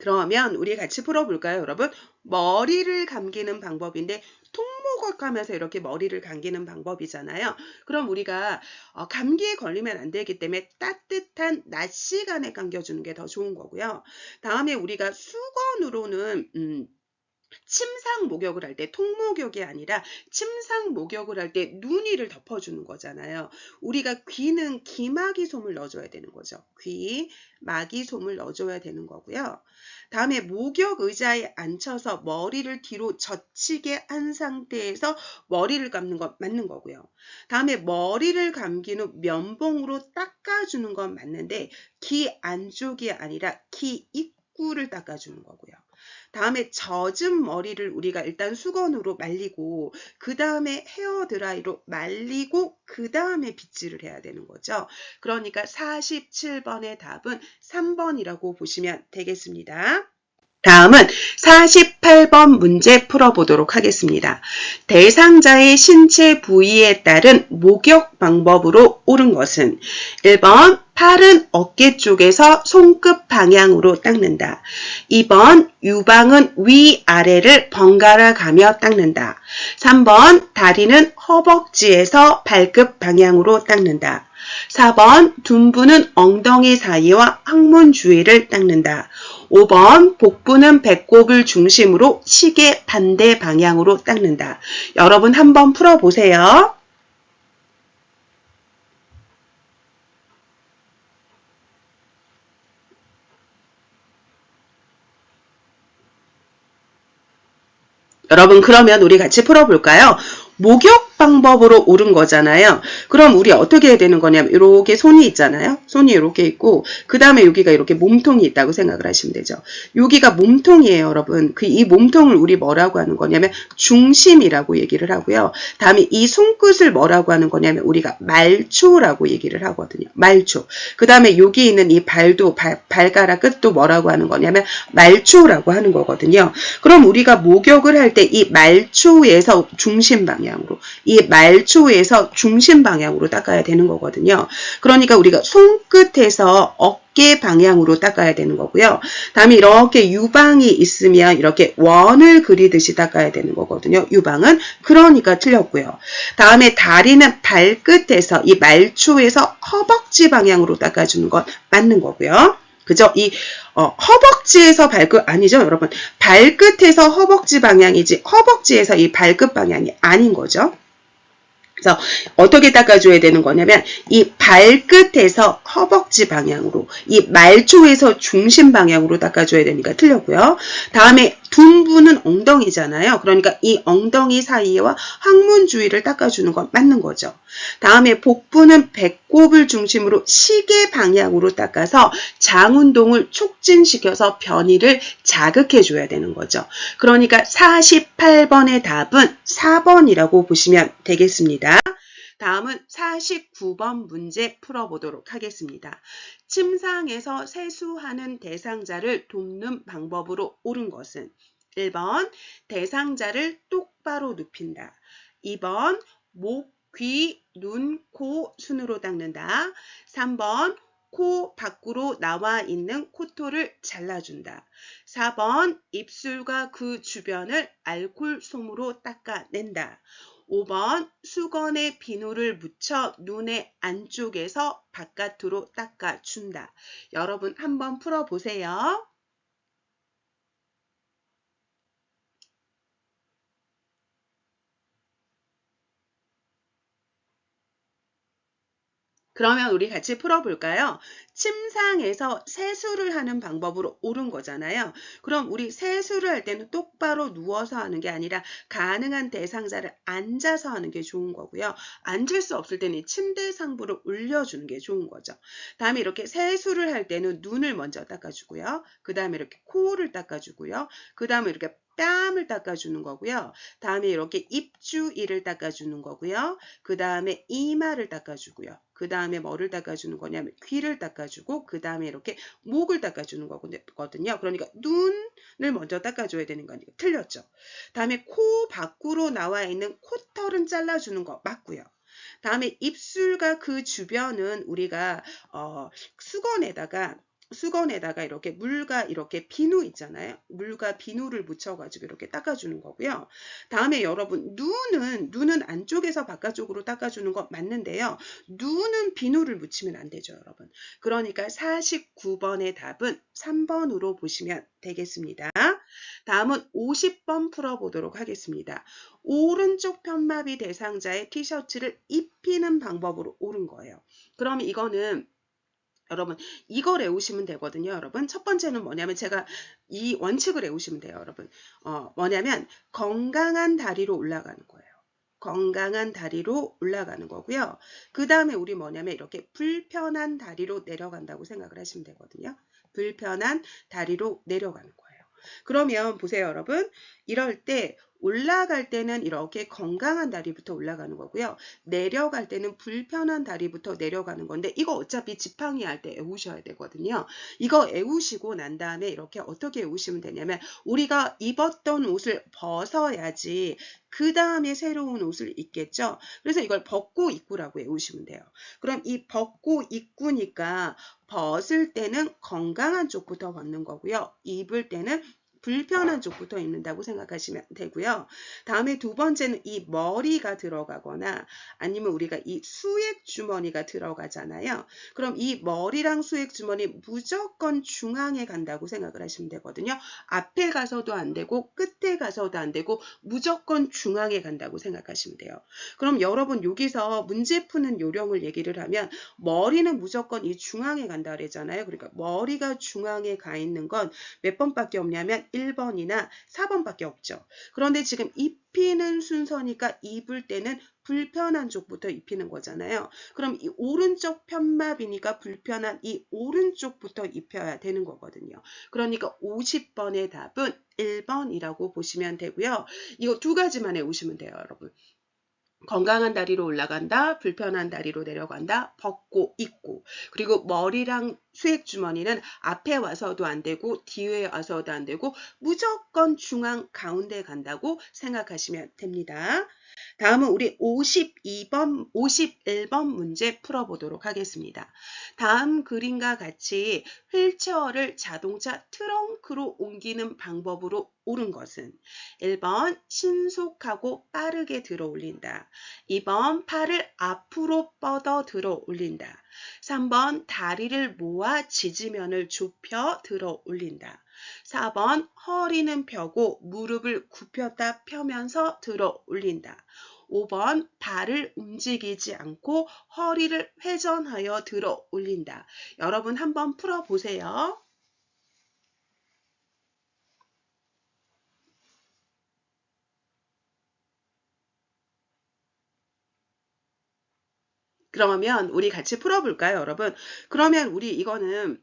Speaker 1: 그러면 우리 같이 풀어볼까요, 여러분? 머리를 감기는 방법인데 통목을 하면서 이렇게 머리를 감기는 방법이잖아요. 그럼 우리가 감기에 걸리면 안 되기 때문에 따뜻한 낮 시간에 감겨주는 게 더 좋은 거고요. 다음에 우리가 수건으로는 침상 목욕을 할 때 통목욕이 아니라 침상 목욕을 할 때 눈 위를 덮어주는 거잖아요. 우리가 귀는 귀마귀솜을 넣어줘야 되는 거죠. 귀, 마귀솜을 넣어줘야 되는 거고요. 다음에 목욕 의자에 앉혀서 머리를 뒤로 젖히게 한 상태에서 머리를 감는 건 맞는 거고요. 다음에 머리를 감긴 후 면봉으로 닦아주는 건 맞는데 귀 안쪽이 아니라 귀 입구를 닦아주는 거고요. 다음에 젖은 머리를 우리가 일단 수건으로 말리고 그 다음에 헤어드라이로 말리고 그 다음에 빗질을 해야 되는 거죠. 그러니까 47번의 답은 3번이라고 보시면 되겠습니다. 다음은 48번 문제 풀어보도록 하겠습니다. 대상자의 신체 부위에 따른 목욕 방법으로 옳은 것은 1번 팔은 어깨 쪽에서 손끝 방향으로 닦는다. 2번 유방은 위아래를 번갈아 가며 닦는다. 3번 다리는 허벅지에서 발끝 방향으로 닦는다. 4번 둔부는 엉덩이 사이와 항문 주위를 닦는다. 5번 복부는 배꼽을 중심으로 시계 반대 방향으로 닦는다. 여러분 한번 풀어보세요. 여러분 그러면 우리 같이 풀어볼까요? 목욕 방법으로 옳은 거잖아요. 그럼 우리 어떻게 해야 되는 거냐면 이렇게 손이 있잖아요. 손이 이렇게 있고 그 다음에 여기가 이렇게 몸통이 있다고 생각을 하시면 되죠. 여기가 몸통이에요, 여러분. 이 몸통을 우리 뭐라고 하는 거냐면 중심이라고 얘기를 하고요. 다음에 이 손끝을 뭐라고 하는 거냐면 우리가 말초라고 얘기를 하거든요. 말초. 그 다음에 여기 있는 이 발도 발가락 끝도 뭐라고 하는 거냐면 말초라고 하는 거거든요. 그럼 우리가 목욕을 할 때 이 말초에서 중심 방향으로 이 말초에서 중심 방향으로 닦아야 되는 거거든요. 그러니까 우리가 손끝에서 어깨 방향으로 닦아야 되는 거고요. 다음에 이렇게 유방이 있으면 이렇게 원을 그리듯이 닦아야 되는 거거든요. 유방은. 그러니까 틀렸고요. 다음에 다리는 발끝에서 이 말초에서 허벅지 방향으로 닦아주는 건 맞는 거고요. 그죠? 이 허벅지에서 발끝 아니죠, 여러분. 발끝에서 허벅지 방향이지 허벅지에서 이 발끝 방향이 아닌 거죠. 그래서 어떻게 닦아줘야 되는 거냐면 이 발끝에서 허벅지 방향으로 이 말초에서 중심 방향으로 닦아줘야 되니까 틀렸고요. 다음에 둔부는 엉덩이잖아요. 그러니까 이 엉덩이 사이와 항문 주위를 닦아주는 건 맞는 거죠. 다음에 복부는 배꼽을 중심으로 시계 방향으로 닦아서 장 운동을 촉진시켜서 변이를 자극해줘야 되는 거죠. 그러니까 48번의 답은 4번이라고 보시면 되겠습니다. 다음은 49번 문제 풀어보도록 하겠습니다. 침상에서 세수하는 대상자를 돕는 방법으로 옳은 것은 1번 대상자를 똑바로 눕힌다. 2번 목, 귀, 눈, 코 순으로 닦는다. 3번 코 밖으로 나와 있는 코털을 잘라준다. 4번 입술과 그 주변을 알코올 솜으로 닦아낸다. 5번 수건에 비누를 묻혀 눈의 안쪽에서 바깥으로 닦아준다. 여러분 한번 풀어보세요. 그러면 우리 같이 풀어볼까요? 침상에서 세수를 하는 방법으로 옳은 거잖아요. 그럼 우리 세수를 할 때는 똑바로 누워서 하는 게 아니라 가능한 대상자를 앉아서 하는 게 좋은 거고요. 앉을 수 없을 때는 침대 상부를 올려주는 게 좋은 거죠. 다음에 이렇게 세수를 할 때는 눈을 먼저 닦아주고요. 그 다음에 이렇게 코를 닦아주고요. 그 다음에 이렇게 뺨을 닦아주는 거고요. 다음에 이렇게 입주위를 닦아주는 거고요. 그 다음에 이마를 닦아주고요. 그 다음에 뭐를 닦아주는 거냐면 귀를 닦아주고 그 다음에 이렇게 목을 닦아주는 거거든요. 그러니까 눈을 먼저 닦아줘야 되는 거니까 틀렸죠. 다음에 코 밖으로 나와 있는 코털은 잘라주는 거 맞고요. 다음에 입술과 그 주변은 우리가 수건에다가 수건에다가 이렇게 물과 이렇게 비누 있잖아요. 물과 비누를 묻혀가지고 이렇게 닦아주는 거고요. 다음에 여러분 눈은 안쪽에서 바깥쪽으로 닦아주는 거 맞는데요. 눈은 비누를 묻히면 안 되죠, 여러분. 그러니까 49번의 답은 3번으로 보시면 되겠습니다. 다음은 50번 풀어보도록 하겠습니다. 오른쪽 편마비 대상자의 티셔츠를 입히는 방법으로 옳은 거예요. 그럼 이거는 여러분 이걸 외우시면 되거든요. 여러분 첫 번째는 뭐냐면 제가 이 원칙을 외우시면 돼요. 여러분 뭐냐면 건강한 다리로 올라가는 거예요. 건강한 다리로 올라가는 거고요. 그 다음에 우리 뭐냐면 이렇게 불편한 다리로 내려간다고 생각을 하시면 되거든요. 불편한 다리로 내려가는 거예요. 그러면 보세요, 여러분. 이럴 때 올라갈 때는 이렇게 건강한 다리부터 올라가는 거고요. 내려갈 때는 불편한 다리부터 내려가는 건데 이거 어차피 지팡이 할 때 외우셔야 되거든요. 이거 외우시고 난 다음에 이렇게 어떻게 외우시면 되냐면 우리가 입었던 옷을 벗어야지 그 다음에 새로운 옷을 입겠죠. 그래서 이걸 벗고 입구라고 외우시면 돼요. 그럼 이 벗고 입구니까 벗을 때는 건강한 쪽부터 벗는 거고요. 입을 때는 불편한 쪽부터 입는다고 생각하시면 되고요. 다음에 두 번째는 이 머리가 들어가거나 아니면 우리가 이 수액 주머니가 들어가잖아요. 그럼 이 머리랑 수액 주머니 무조건 중앙에 간다고 생각을 하시면 되거든요. 앞에 가서도 안 되고 끝에 가서도 안 되고 무조건 중앙에 간다고 생각하시면 돼요. 그럼 여러분 여기서 문제 푸는 요령을 얘기를 하면 머리는 무조건 이 중앙에 간다 그랬잖아요. 그러니까 머리가 중앙에 가 있는 건 몇 번밖에 없냐면 1번이나 4번밖에 없죠. 그런데 지금 입히는 순서니까 입을 때는 불편한 쪽부터 입히는 거잖아요. 그럼 이 오른쪽 편마비니까 불편한 이 오른쪽부터 입혀야 되는 거거든요. 그러니까 50번의 답은 1번이라고 보시면 되고요. 이거 두 가지만 외우시면 돼요, 여러분. 건강한 다리로 올라간다, 불편한 다리로 내려간다, 벗고 입고. 그리고 머리랑 수액 주머니는 앞에 와서도 안 되고 뒤에 와서도 안 되고 무조건 중앙 가운데 간다고 생각하시면 됩니다. 다음은 우리 51번 문제 풀어보도록 하겠습니다. 다음 그림과 같이 휠체어를 자동차 트렁크로 옮기는 방법으로 옳은 것은 1번 신속하고 빠르게 들어 올린다. 2번 팔을 앞으로 뻗어 들어 올린다. 3번 다리를 모아 지지면을 좁혀 들어 올린다. 4번 허리는 펴고 무릎을 굽혔다 펴면서 들어 올린다. 5번 발을 움직이지 않고 허리를 회전하여 들어 올린다. 여러분 한번 풀어보세요. 그러면 우리 같이 풀어볼까요, 여러분? 그러면 우리 이거는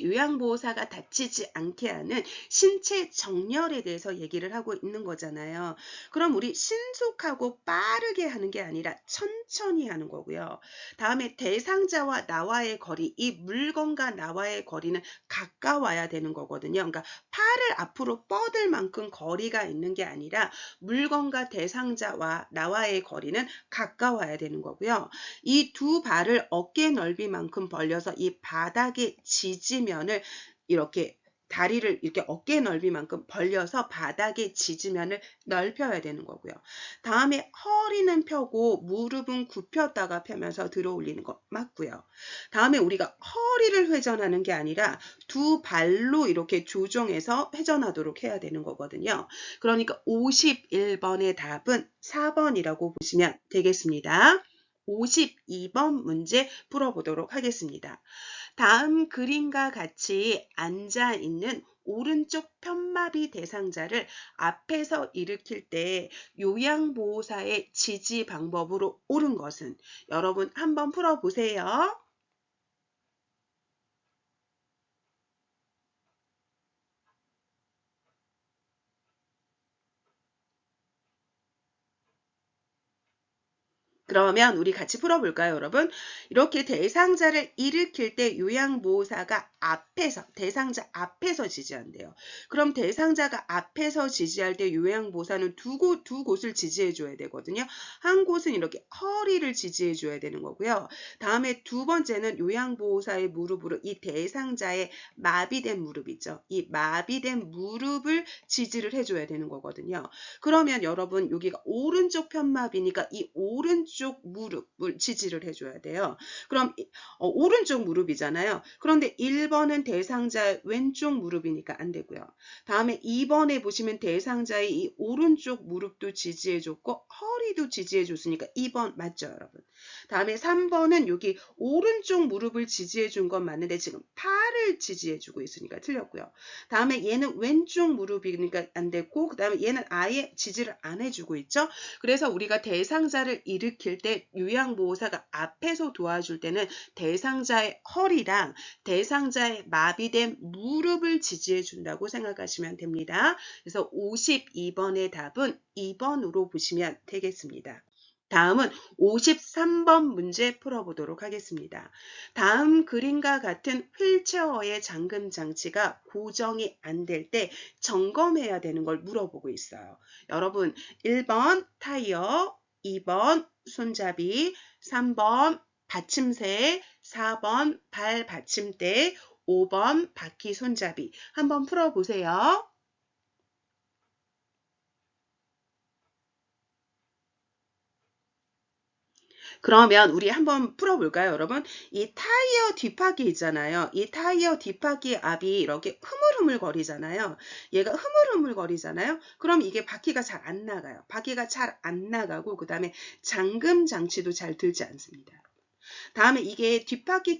Speaker 1: 요양보호사가 다치지 않게 하는 신체 정렬에 대해서 얘기를 하고 있는 거잖아요. 그럼 우리 신속하고 빠르게 하는 게 아니라 천천히 하는 거고요. 다음에 대상자와 나와의 거리, 이 물건과 나와의 거리는 가까워야 되는 거거든요. 그러니까 팔을 앞으로 뻗을 만큼 거리가 있는 게 아니라 물건과 대상자와 나와의 거리는 가까워야 되는 거고요. 이 두 발을 어깨 넓이만큼 벌려서 이 바닥에 지지면을 이렇게 다리를 이렇게 어깨 넓이만큼 벌려서 바닥에 지지면을 넓혀야 되는 거고요. 다음에 허리는 펴고 무릎은 굽혔다가 펴면서 들어 올리는 거 맞고요. 다음에 우리가 허리를 회전하는 게 아니라 두 발로 이렇게 조정해서 회전하도록 해야 되는 거거든요. 그러니까 51번의 답은 4번이라고 보시면 되겠습니다. 52번 문제 풀어보도록 하겠습니다. 다음 그림과 같이 앉아있는 오른쪽 편마비 대상자를 앞에서 일으킬 때 요양보호사의 지지 방법으로 옳은 것은 여러분 한번 풀어보세요. 그러면 우리 같이 풀어볼까요, 여러분? 이렇게 대상자를 일으킬 때 요양보호사가 앞에서, 대상자 앞에서 지지한대요. 그럼 대상자가 앞에서 지지할 때 요양보호사는 두 곳을 지지해 줘야 되거든요. 한 곳은 이렇게 허리를 지지해 줘야 되는 거고요. 다음에 두 번째는 요양보호사의 무릎으로 이 대상자의 마비된 무릎 있죠. 이 마비된 무릎을 지지를 해줘야 되는 거거든요. 그러면 여러분 여기가 오른쪽 편마비니까 이 오른쪽 무릎을 지지를 해줘야 돼요. 그럼 오른쪽 무릎이잖아요. 그런데 1번은 대상자의 왼쪽 무릎이니까 안 되고요. 다음에 2번에 보시면 대상자의 이 오른쪽 무릎도 지지해줬고 허리도 지지해줬으니까 2번 맞죠, 여러분? 다음에 3번은 여기 오른쪽 무릎을 지지해준 건 맞는데 지금 팔을 지지해주고 있으니까 틀렸고요. 다음에 얘는 왼쪽 무릎이니까 안 됐고, 그 다음에 얘는 아예 지지를 안 해주고 있죠. 그래서 우리가 대상자를 일으킬 때 요양보호사가 앞에서 도와줄 때는 대상자의 허리랑 대상자의 마비된 무릎을 지지해 준다고 생각하시면 됩니다. 그래서 52번의 답은 2번으로 보시면 되겠습니다. 다음은 53번 문제 풀어보도록 하겠습니다. 다음 그림과 같은 휠체어의 잠금 장치가 고정이 안 될 때 점검해야 되는 걸 물어보고 있어요. 여러분 1번 타이어, 2번 손잡이, 3번 받침대, 4번 발 받침대, 5번 바퀴 손잡이. 한번 풀어보세요. 그러면 우리 한번 풀어볼까요, 여러분? 이 타이어 뒷바퀴 있잖아요. 이 타이어 뒷바퀴 앞이 이렇게 흐물흐물 거리잖아요. 얘가 흐물흐물 거리잖아요. 그럼 이게 바퀴가 잘 안 나가요. 바퀴가 잘 안 나가고 그 다음에 잠금 장치도 잘 들지 않습니다. 다음에 이게 뒷바퀴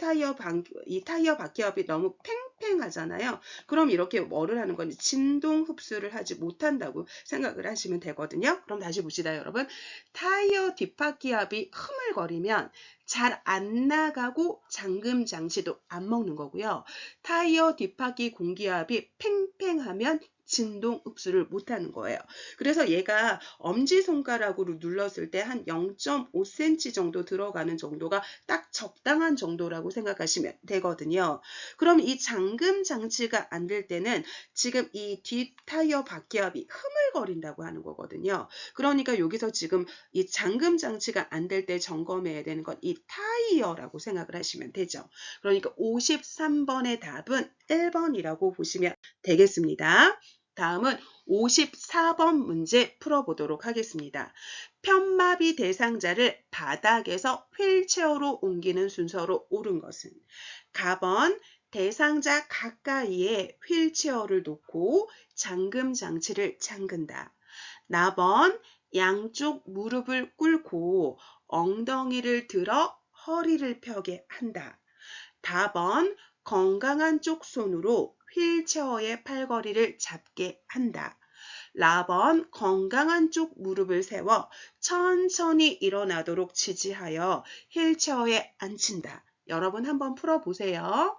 Speaker 1: 이 타이어 바퀴압이 너무 팽팽하잖아요. 그럼 이렇게 뭐를 하는 건지 진동 흡수를 하지 못한다고 생각을 하시면 되거든요. 그럼 다시 봅시다, 여러분. 타이어 뒷바퀴압이 흐물거리면 잘 안 나가고 잠금 장치도 안 먹는 거고요. 타이어 뒷바퀴 공기압이 팽팽하면 진동 흡수를 못하는 거예요. 그래서 얘가 엄지손가락으로 눌렀을 때 한 0.5cm 정도 들어가는 정도가 딱 적당한 정도라고 생각하시면 되거든요. 그럼 이 잠금 장치가 안 될 때는 지금 이 뒷 타이어 바퀴압이 흐물거린다고 하는 거거든요. 그러니까 여기서 지금 이 잠금 장치가 안 될 때 점검해야 되는 건 이 타이어라고 생각을 하시면 되죠. 그러니까 53번의 답은 1번이라고 보시면 되겠습니다. 다음은 54번 문제 풀어보도록 하겠습니다. 편마비 대상자를 바닥에서 휠체어로 옮기는 순서로 옳은 것은 가번 대상자 가까이에 휠체어를 놓고 잠금 장치를 잠근다. 나번 양쪽 무릎을 꿇고 엉덩이를 들어 허리를 펴게 한다. 다번 건강한 쪽 손으로 휠체어의 팔걸이를 잡게 한다. 라번 건강한 쪽 무릎을 세워 천천히 일어나도록 지지하여 휠체어에 앉힌다. 여러분 한번 풀어보세요.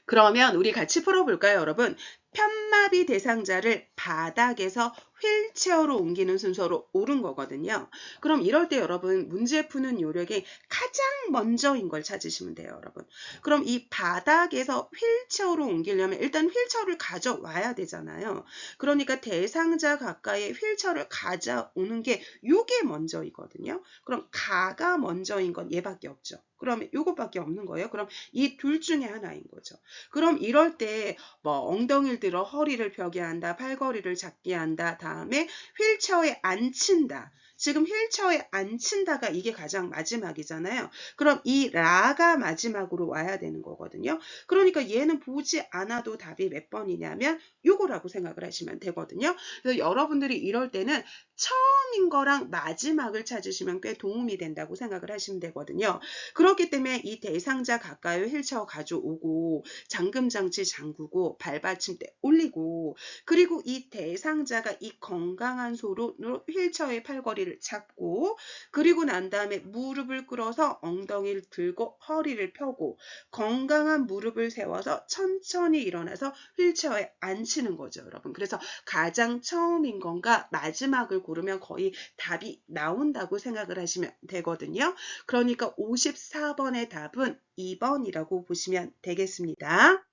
Speaker 1: 그러면 우리 같이 풀어볼까요, 여러분? 편마비 대상자를 바닥에서 휠체어로 옮기는 순서로 옳은 거거든요. 그럼 이럴 때 여러분 문제 푸는 요령이 가장 먼저인 걸 찾으시면 돼요, 여러분. 그럼 이 바닥에서 휠체어로 옮기려면 일단 휠체어를 가져와야 되잖아요. 그러니까 대상자 가까이에 휠체어를 가져오는 게 요게 먼저이거든요. 그럼 가가 먼저인 건 얘밖에 없죠. 그러면 요것밖에 없는 거예요. 그럼 이 둘 중에 하나인 거죠. 그럼 이럴 때 뭐 엉덩이를 들어 허리를 펴게 한다, 팔걸이를 잡게 한다, 다음에 휠체어에 앉힌다. 지금 휠체어에 앉힌다가 이게 가장 마지막이잖아요. 그럼 이 라가 마지막으로 와야 되는 거거든요. 그러니까 얘는 보지 않아도 답이 몇 번이냐면 요거라고 생각을 하시면 되거든요. 그래서 여러분들이 이럴 때는 처음인 거랑 마지막을 찾으시면 꽤 도움이 된다고 생각을 하시면 되거든요. 그렇기 때문에 이 대상자 가까이 휠체어 가져오고 잠금 장치 잠그고 발받침대 올리고 그리고 이 대상자가 이 건강한 소로 휠체어의 팔걸이를 엉덩이를 잡고 그리고 난 다음에 무릎을 꿇어서 엉덩이를 들고 허리를 펴고 건강한 무릎을 세워서 천천히 일어나서 휠체어에 앉히는 거죠, 여러분. 그래서 가장 처음인 건가 마지막을 고르면 거의 답이 나온다고 생각을 하시면 되거든요. 그러니까 54번의 답은 2번이라고 보시면 되겠습니다.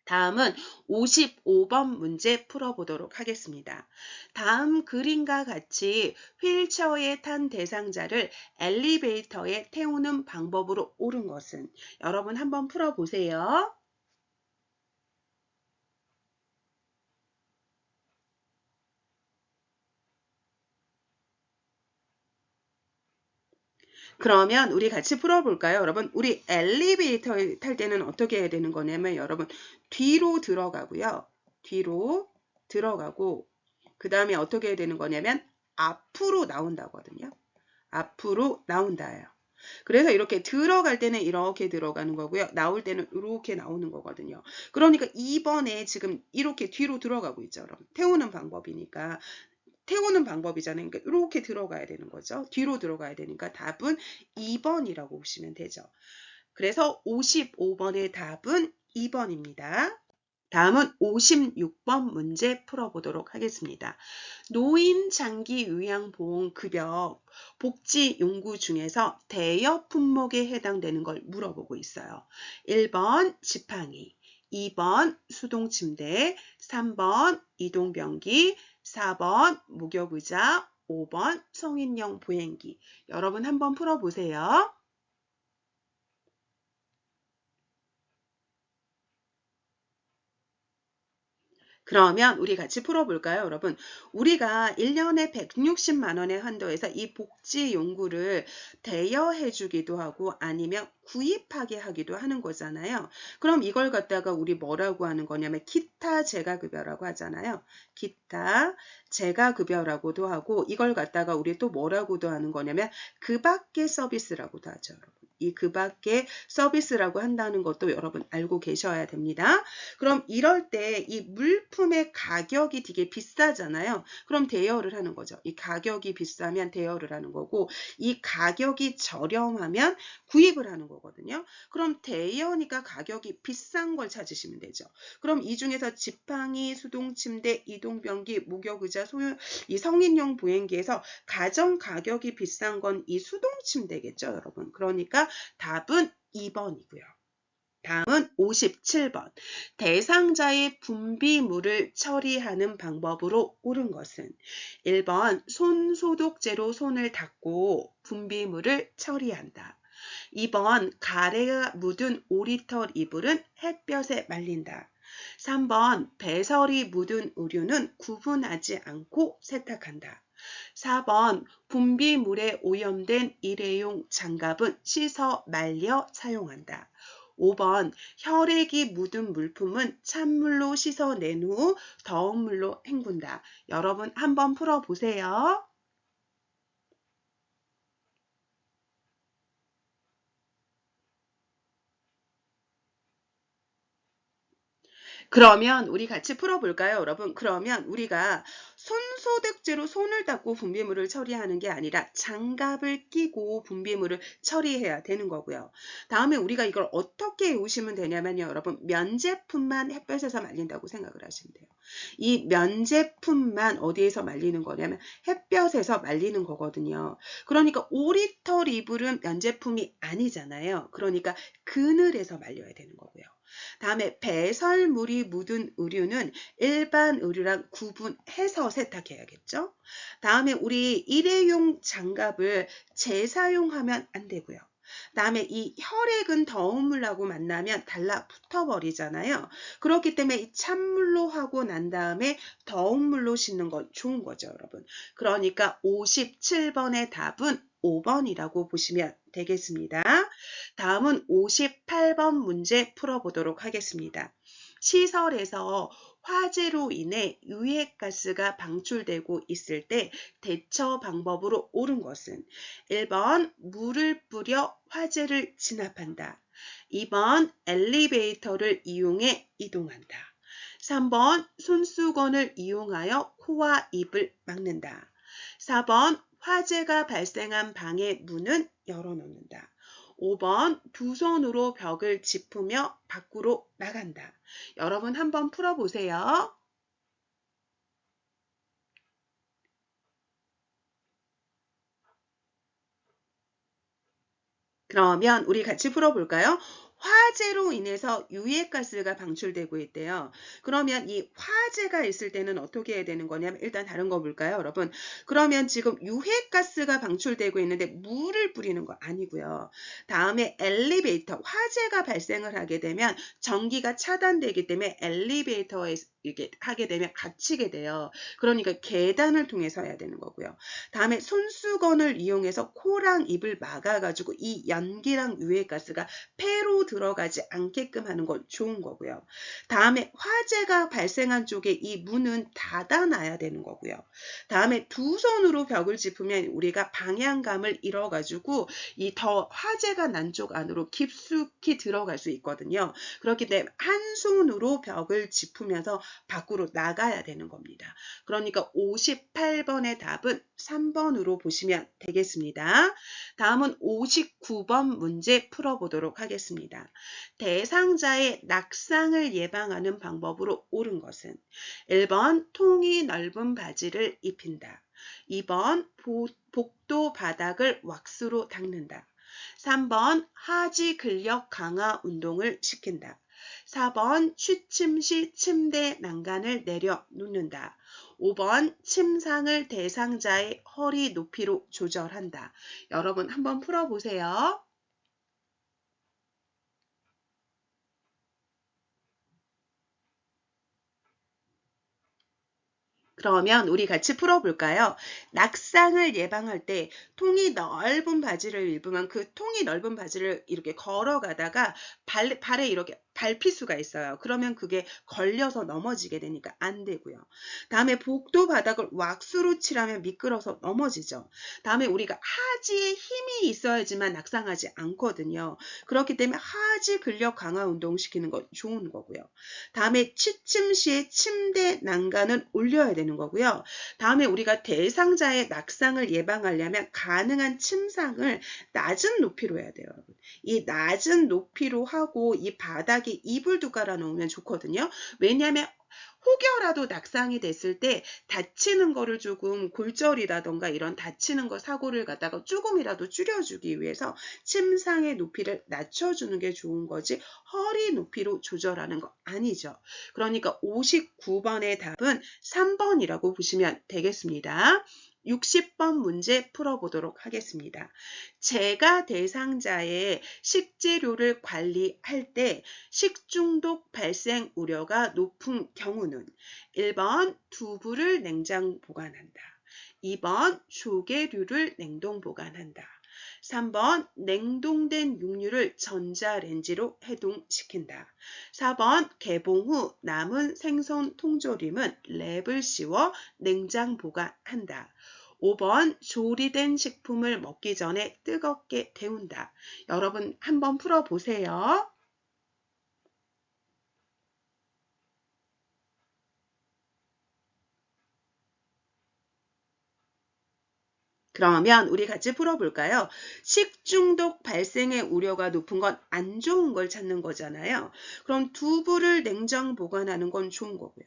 Speaker 1: 다음은 55번 문제 풀어보도록 하겠습니다. 다음 그림과 같이 휠체어에 탄 대상자를 엘리베이터에 태우는 방법으로 옳은 것은? 여러분 한번 풀어보세요. 그러면 우리 같이 풀어볼까요? 여러분, 우리 엘리베이터 탈 때는 어떻게 해야 되는 거냐면 여러분, 뒤로 들어가고요. 뒤로 들어가고 그 다음에 어떻게 해야 되는 거냐면 앞으로 나온다거든요. 앞으로 나온다예요. 그래서 이렇게 들어갈 때는 이렇게 들어가는 거고요. 나올 때는 이렇게 나오는 거거든요. 그러니까 2번에 지금 이렇게 뒤로 들어가고 있죠. 여러분. 태우는 방법이니까. 태우는 방법이잖아요. 그러니까 이렇게 들어가야 되는 거죠. 뒤로 들어가야 되니까 답은 2번이라고 보시면 되죠. 그래서 55번의 답은 2번입니다. 다음은 56번 문제 풀어보도록 하겠습니다. 노인 장기 요양보험급여 복지 용구 중에서 대여 품목에 해당되는 걸 물어보고 있어요. 1번 지팡이, 2번 수동침대, 3번 이동변기, 4번 목욕의자, 5번 성인용 보행기. 여러분 한번 풀어보세요. 그러면 우리 같이 풀어볼까요, 여러분? 우리가 1년에 160만 원의 한도에서 이 복지 용구를 대여해주기도 하고 아니면 구입하게 하기도 하는 거잖아요. 그럼 이걸 갖다가 우리 뭐라고 하는 거냐면 기타 재가급여라고 하잖아요. 기타 재가급여라고도 하고 이걸 갖다가 우리 또 뭐라고도 하는 거냐면 그 밖의 서비스라고도 하죠, 여러분. 이 그 밖의 서비스라고 한다는 것도 여러분 알고 계셔야 됩니다. 그럼 이럴 때 이 물품의 가격이 되게 비싸잖아요. 그럼 대여를 하는 거죠. 이 가격이 비싸면 대여를 하는 거고 이 가격이 저렴하면 구입을 하는 거거든요. 그럼 대여니까 가격이 비싼 걸 찾으시면 되죠. 그럼 이 중에서 지팡이, 수동침대, 이동변기, 목욕의자, 이 성인용 보행기에서 가장 가격이 비싼 건 이 수동침대겠죠, 여러분. 그러니까 답은 2번이고요. 다음은 57번. 대상자의 분비물을 처리하는 방법으로 옳은 것은? 1번 손소독제로 손을 닦고 분비물을 처리한다. 2번 가래가 묻은 오리털 이불은 햇볕에 말린다. 3번 배설이 묻은 의류는 구분하지 않고 세탁한다. 4번 분비물에 오염된 일회용 장갑은 씻어 말려 사용한다. 5번 혈액이 묻은 물품은 찬물로 씻어낸 후 더운 물로 헹군다. 여러분 한번 풀어보세요. 그러면 우리 같이 풀어볼까요, 여러분? 그러면 우리가 손소독제로 손을 닦고 분비물을 처리하는 게 아니라 장갑을 끼고 분비물을 처리해야 되는 거고요. 다음에 우리가 이걸 어떻게 외우시면 되냐면요, 여러분. 면제품만 햇볕에서 말린다고 생각을 하시면 돼요. 이 면제품만 어디에서 말리는 거냐면 햇볕에서 말리는 거거든요. 그러니까 오리털 이불은 면제품이 아니잖아요. 그러니까 그늘에서 말려야 되는 거고요. 다음에 배설물이 묻은 의류는 일반 의류랑 구분해서 세탁해야겠죠. 다음에 우리 일회용 장갑을 재사용하면 안 되고요. 다음에 이 혈액은 더운 물하고 만나면 달라붙어 버리잖아요. 그렇기 때문에 이 찬물로 하고 난 다음에 더운 물로 씻는 건 좋은 거죠, 여러분. 그러니까 57번의 답은 5번이라고 보시면 되겠습니다. 다음은 58번 문제 풀어보도록 하겠습니다. 시설에서 화재로 인해 유해가스가 방출되고 있을 때 대처 방법으로 옳은 것은? 1번 물을 뿌려 화재를 진압한다. 2번 엘리베이터를 이용해 이동한다. 3번 손수건을 이용하여 코와 입을 막는다. 4번 화재가 발생한 방의 문은 열어놓는다. 5번 두 손으로 벽을 짚으며 밖으로 나간다. 여러분 한번 풀어보세요. 그러면 우리 같이 풀어볼까요? 화재로 인해서 유해가스가 방출되고 있대요. 그러면 이 화재가 있을 때는 어떻게 해야 되는 거냐면 일단 다른 거 볼까요, 여러분? 그러면 지금 유해가스가 방출되고 있는데 물을 뿌리는 거 아니고요. 다음에 엘리베이터, 화재가 발생을 하게 되면 전기가 차단되기 때문에 엘리베이터에 이게 하게 되면 갇히게 돼요. 그러니까 계단을 통해서 해야 되는 거고요. 다음에 손수건을 이용해서 코랑 입을 막아가지고 이 연기랑 유해가스가 폐로 들어가지 않게끔 하는 건 좋은 거고요. 다음에 화재가 발생한 쪽에 이 문은 닫아놔야 되는 거고요. 다음에 두 손으로 벽을 짚으면 우리가 방향감을 잃어가지고 이 더 화재가 난 쪽 안으로 깊숙이 들어갈 수 있거든요. 그렇기 때문에 한 손으로 벽을 짚으면서 밖으로 나가야 되는 겁니다. 그러니까 58번의 답은 3번으로 보시면 되겠습니다. 다음은 59번 문제 풀어보도록 하겠습니다. 대상자의 낙상을 예방하는 방법으로 옳은 것은 1번 통이 넓은 바지를 입힌다. 2번 복도 바닥을 왁스로 닦는다. 3번 하지 근력 강화 운동을 시킨다. 4번 취침 시 침대 난간을 내려 눕는다. 5번 침상을 대상자의 허리 높이로 조절한다. 여러분 한번 풀어보세요. 그러면 우리 같이 풀어볼까요? 낙상을 예방할 때 통이 넓은 바지를 입으면 그 통이 넓은 바지를 이렇게 걸어가다가 발에 이렇게 밟힐 수가 있어요. 그러면 그게 걸려서 넘어지게 되니까 안 되고요. 다음에 복도 바닥을 왁스로 칠하면 미끄러서 넘어지죠. 다음에 우리가 하지에 힘이 있어야지만 낙상하지 않거든요. 그렇기 때문에 하지 근력 강화 운동 시키는 건 좋은 거고요. 다음에 취침 시에 침대 난간은 올려야 되는 거고요. 다음에 우리가 대상자의 낙상을 예방하려면 가능한 침상을 낮은 높이로 해야 돼요. 이 낮은 높이로 하고 이 바닥에 이불 두 깔아 놓으면 좋거든요. 왜냐하면 혹여라도 낙상이 됐을 때 다치는 거를 조금 골절이라던가 이런 다치는 거 사고를 갖다가 조금이라도 줄여주기 위해서 침상의 높이를 낮춰주는 게 좋은 거지 허리 높이로 조절하는 거 아니죠. 그러니까 59번의 답은 3번이라고 보시면 되겠습니다. 60번 문제 풀어보도록 하겠습니다. 제가 대상자의 식재료를 관리할 때 식중독 발생 우려가 높은 경우는 1번 두부를 냉장 보관한다. 2번 조개류를 냉동 보관한다. 3번 냉동된 육류를 전자레인지로 해동시킨다. 4번 개봉 후 남은 생선 통조림은 랩을 씌워 냉장 보관한다. 5번 조리된 식품을 먹기 전에 뜨겁게 데운다. 여러분 한번 풀어보세요. 그러면 우리 같이 풀어볼까요? 식중독 발생의 우려가 높은 건 안 좋은 걸 찾는 거잖아요. 그럼 두부를 냉장 보관하는 건 좋은 거고요.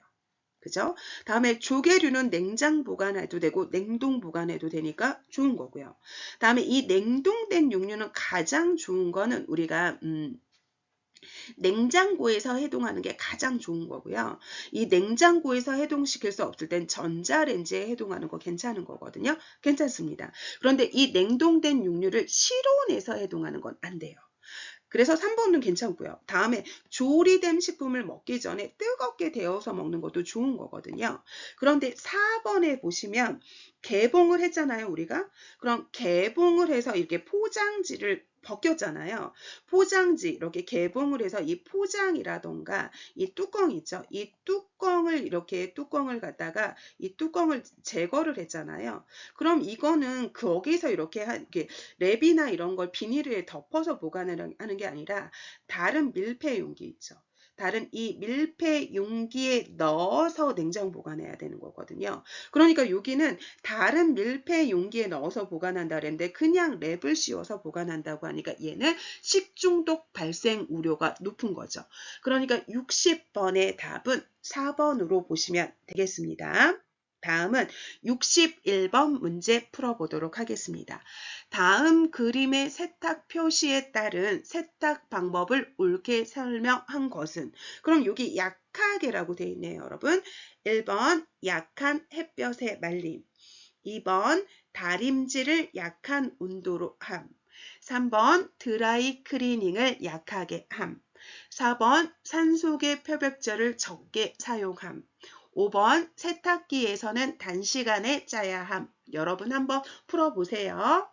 Speaker 1: 그죠? 다음에 조개류는 냉장 보관해도 되고 냉동 보관해도 되니까 좋은 거고요. 다음에 이 냉동된 육류는 가장 좋은 거는 우리가 냉장고에서 해동하는 게 가장 좋은 거고요. 이 냉장고에서 해동시킬 수 없을 땐 전자레인지에 해동하는 거 괜찮은 거거든요. 괜찮습니다. 그런데 이 냉동된 육류를 실온에서 해동하는 건 안 돼요. 그래서 3번은 괜찮고요. 다음에 조리된 식품을 먹기 전에 뜨겁게 데워서 먹는 것도 좋은 거거든요. 그런데 4번에 보시면 개봉을 했잖아요, 우리가. 그럼 개봉을 해서 이렇게 포장지를 벗겼잖아요. 포장지 이렇게 개봉을 해서 이 포장이라던가 이 뚜껑 있죠. 이 뚜껑을 이렇게 뚜껑을 갖다가 이 뚜껑을 제거를 했잖아요. 그럼 이거는 거기서 이렇게 랩이나 이런 걸 비닐에 덮어서 보관을 하는 게 아니라 다른 밀폐 용기 있죠. 다른 이 밀폐 용기에 넣어서 냉장 보관해야 되는 거거든요. 그러니까 여기는 다른 밀폐 용기에 넣어서 보관한다 그랬는데 그냥 랩을 씌워서 보관한다고 하니까 얘는 식중독 발생 우려가 높은 거죠. 그러니까 60번의 답은 4번으로 보시면 되겠습니다. 다음은 61번 문제 풀어보도록 하겠습니다. 다음 그림의 세탁 표시에 따른 세탁 방법을 옳게 설명한 것은? 그럼 여기 약하게라고 되어 있네요, 여러분. 1번 약한 햇볕에 말림, 2번 다림질을 약한 온도로 함, 3번 드라이 클리닝을 약하게 함, 4번 산소계 표백제를 적게 사용함, 5번 세탁기에서는 단시간에 짜야 함. 여러분 한번 풀어보세요.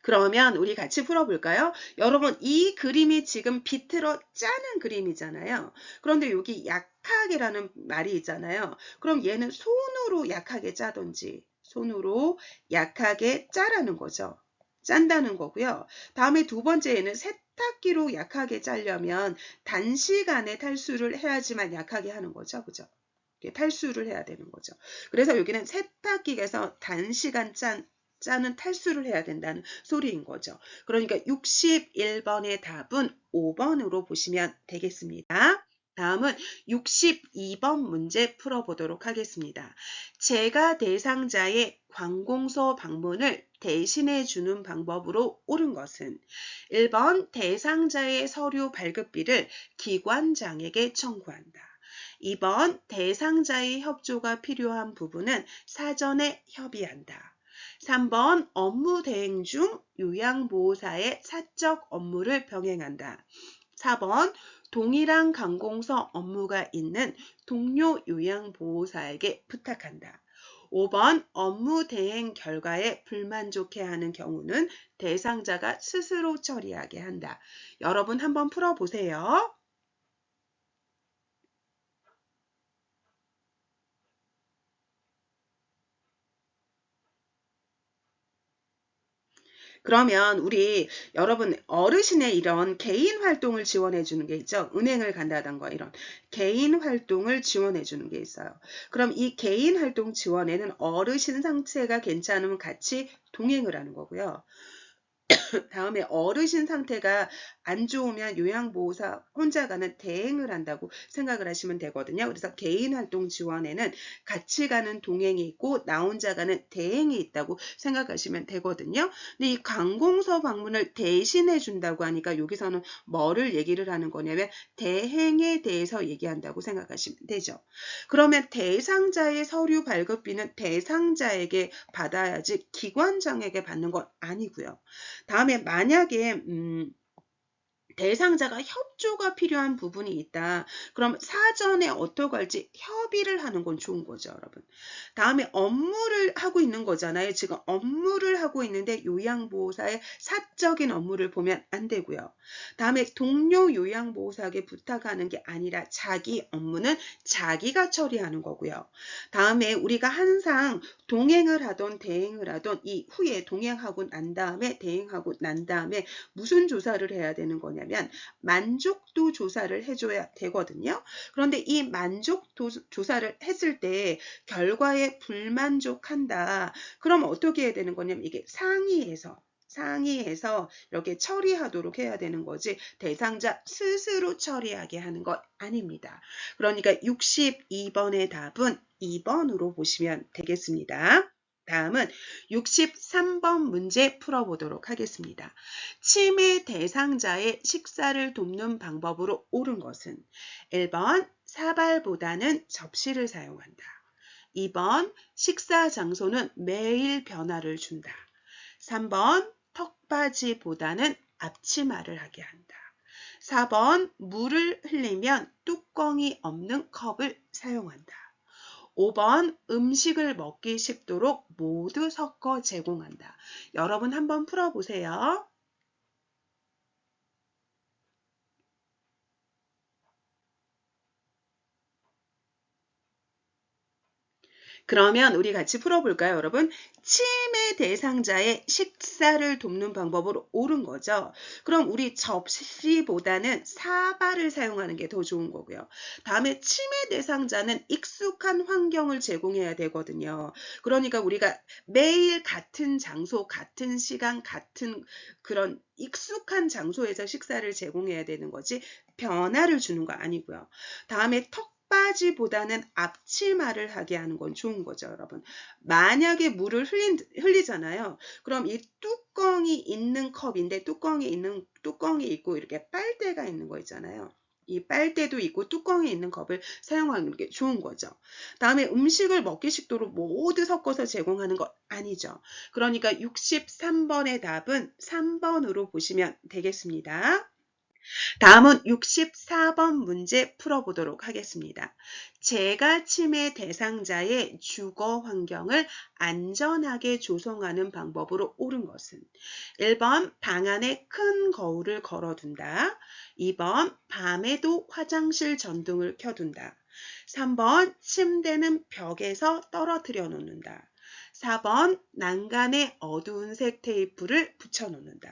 Speaker 1: 그러면 우리 같이 풀어볼까요? 여러분 이 그림이 지금 비틀어 짜는 그림이잖아요. 그런데 여기 약하게라는 말이 있잖아요. 그럼 얘는 손으로 약하게 짜든지 손으로 약하게 짜라는 거죠. 짠다는 거고요. 다음에 두 번째에는 세탁기로 약하게 짜려면 단시간에 탈수를 해야지만 약하게 하는 거죠. 그죠? 탈수를 해야 되는 거죠. 그래서 여기는 세탁기에서 단시간 짜는 탈수를 해야 된다는 소리인 거죠. 그러니까 61번의 답은 5번으로 보시면 되겠습니다. 다음은 62번 문제 풀어보도록 하겠습니다. 제가 대상자의 관공서 방문을 대신해 주는 방법으로 옳은 것은? 1번 대상자의 서류 발급비를 기관장에게 청구한다. 2번 대상자의 협조가 필요한 부분은 사전에 협의한다. 3번 업무 대행 중 요양보호사의 사적 업무를 병행한다. 4번 동일한 관공서 업무가 있는 동료 요양보호사에게 부탁한다. 5번 업무 대행 결과에 불만족해하는 경우는 대상자가 스스로 처리하게 한다. 여러분 한번 풀어보세요. 그러면 우리 여러분 어르신의 이런 개인 활동을 지원해 주는 게 있죠. 은행을 간다던가 이런 개인 활동을 지원해 주는 게 있어요. 그럼 이 개인 활동 지원에는 어르신 상태가 괜찮으면 같이 동행을 하는 거고요. 다음에 어르신 상태가 안 좋으면 요양보호사 혼자 가는 대행을 한다고 생각을 하시면 되거든요. 그래서 개인활동 지원에는 같이 가는 동행이 있고 나 혼자 가는 대행이 있다고 생각하시면 되거든요. 근데 이 관공서 방문을 대신해 준다고 하니까 여기서는 뭐를 얘기를 하는 거냐면 대행에 대해서 얘기한다고 생각하시면 되죠. 그러면 대상자의 서류 발급비는 대상자에게 받아야지 기관장에게 받는 건 아니고요. 다음에 만약에 대상자가 협조가 필요한 부분이 있다. 그럼 사전에 어떻게 할지 협의를 하는 건 좋은 거죠, 여러분. 다음에 업무를 하고 있는 거잖아요. 지금 업무를 하고 있는데 요양보호사의 사적인 업무를 보면 안 되고요. 다음에 동료 요양보호사에게 부탁하는 게 아니라 자기 업무는 자기가 처리하는 거고요. 다음에 우리가 항상 동행을 하던 대행을 하던 이 후에 동행하고 난 다음에 대행하고 난 다음에 무슨 조사를 해야 되는 거냐면 만족도 조사를 해줘야 되거든요. 그런데 이 만족도 조사를 했을 때 결과에 불만족한다. 그럼 어떻게 해야 되는 거냐면 이게 상의해서 이렇게 처리하도록 해야 되는 거지 대상자 스스로 처리하게 하는 것 아닙니다. 그러니까 62번의 답은 2번으로 보시면 되겠습니다. 다음은 63번 문제 풀어보도록 하겠습니다. 치매 대상자의 식사를 돕는 방법으로 옳은 것은? 1번 사발보다는 접시를 사용한다. 2번 식사 장소는 매일 변화를 준다. 3번 턱받이보다는 앞치마를 하게 한다. 4번 물을 흘리면 뚜껑이 없는 컵을 사용한다. 5번 음식을 먹기 쉽도록 모두 섞어 제공한다. 여러분 한번 풀어보세요. 그러면 우리 같이 풀어볼까요, 여러분? 치매 대상자의 식사를 돕는 방법으로 옳은 거죠. 그럼 우리 접시보다는 사발을 사용하는 게 더 좋은 거고요. 다음에 치매 대상자는 익숙한 환경을 제공해야 되거든요. 그러니까 우리가 매일 같은 장소, 같은 시간, 같은 그런 익숙한 장소에서 식사를 제공해야 되는 거지 변화를 주는 거 아니고요. 다음에 턱받이보다는 앞치마를 하게 하는 건 좋은 거죠, 여러분. 만약에 물을 흘리잖아요. 그럼 이 뚜껑이 있는 컵인데 뚜껑이 있고 이렇게 빨대가 있는 거 있잖아요. 이 빨대도 있고 뚜껑이 있는 컵을 사용하는 게 좋은 거죠. 다음에 음식을 먹기 식도로 모두 섞어서 제공하는 건 아니죠. 그러니까 63번의 답은 3번으로 보시면 되겠습니다. 다음은 64번 문제 풀어보도록 하겠습니다. 재가 치매 대상자의 주거 환경을 안전하게 조성하는 방법으로 옳은 것은 1번 방 안에 큰 거울을 걸어둔다. 2번 밤에도 화장실 전등을 켜둔다. 3번 침대는 벽에서 떨어뜨려 놓는다. 4번 난간에 어두운 색 테이프를 붙여 놓는다.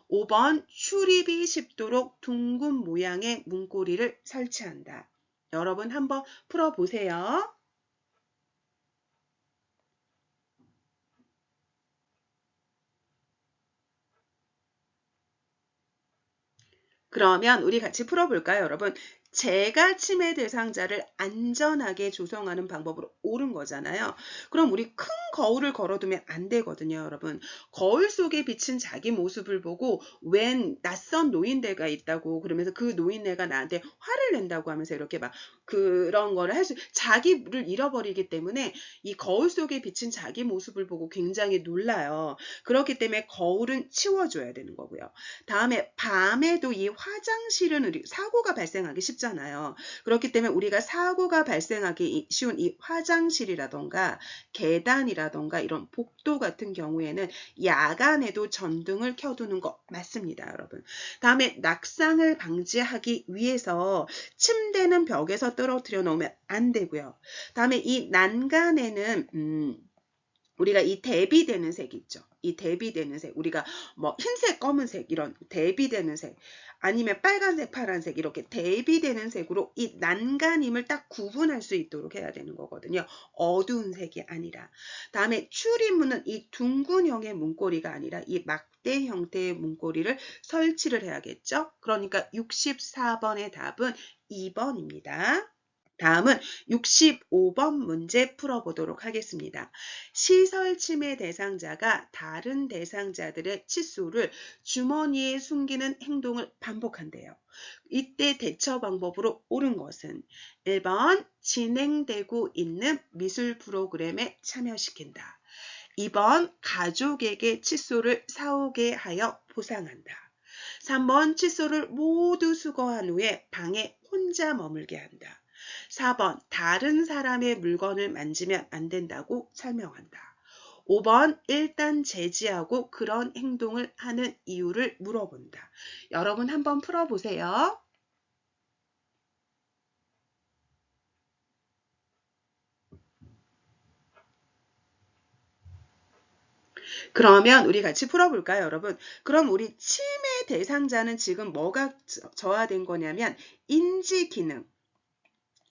Speaker 1: 5번 출입이 쉽도록 둥근 모양의 문고리를 설치한다. 여러분 한번 풀어보세요. 그러면 우리 같이 풀어볼까요, 여러분? 재가 치매 대상자를 안전하게 조성하는 방법으로 옳은 거잖아요. 그럼 우리 큰 거울을 걸어두면 안 되거든요, 여러분. 거울 속에 비친 자기 모습을 보고 웬 낯선 노인네가 있다고 그러면서 그 노인네가 나한테 화를 낸다고 하면서 이렇게 막 그런 거를 자기를 잃어버리기 때문에 이 거울 속에 비친 자기 모습을 보고 굉장히 놀라요. 그렇기 때문에 거울은 치워줘야 되는 거고요. 다음에 밤에도 이 화장실은 사고가 발생하기 쉽잖아요. 그렇기 때문에 우리가 사고가 발생하기 쉬운 이 화장실이라던가 계단이라던가 이런 복도 같은 경우에는 야간에도 전등을 켜두는 거 맞습니다, 여러분. 다음에 낙상을 방지하기 위해서 침대는 벽에서 떨어뜨려 놓으면 안 되고요. 다음에 이 난간에는 우리가 이 대비되는 색 있죠. 이 대비되는 색, 우리가 뭐 흰색, 검은색 이런 대비되는 색, 아니면 빨간색, 파란색 이렇게 대비되는 색으로 이 난간임을 딱 구분할 수 있도록 해야 되는 거거든요. 어두운 색이 아니라. 다음에 출입문은 이 둥근형의 문고리가 아니라 이 막대 형태의 문고리를 설치를 해야겠죠. 그러니까 64번의 답은 2번입니다. 다음은 65번 문제 풀어보도록 하겠습니다. 시설 침해 대상자가 다른 대상자들의 칫솔을 주머니에 숨기는 행동을 반복한대요. 이때 대처 방법으로 옳은 것은 1번 진행되고 있는 미술 프로그램에 참여시킨다. 2번 가족에게 칫솔을 사오게 하여 보상한다. 3번 칫솔을 모두 수거한 후에 방에 혼자 머물게 한다. 4번 다른 사람의 물건을 만지면 안 된다고 설명한다. 5번 일단 제지하고 그런 행동을 하는 이유를 물어본다. 여러분 한번 풀어보세요. 그러면 우리 같이 풀어볼까요, 여러분? 그럼 우리 치매 대상자는 지금 뭐가 저하된 거냐면 인지 기능.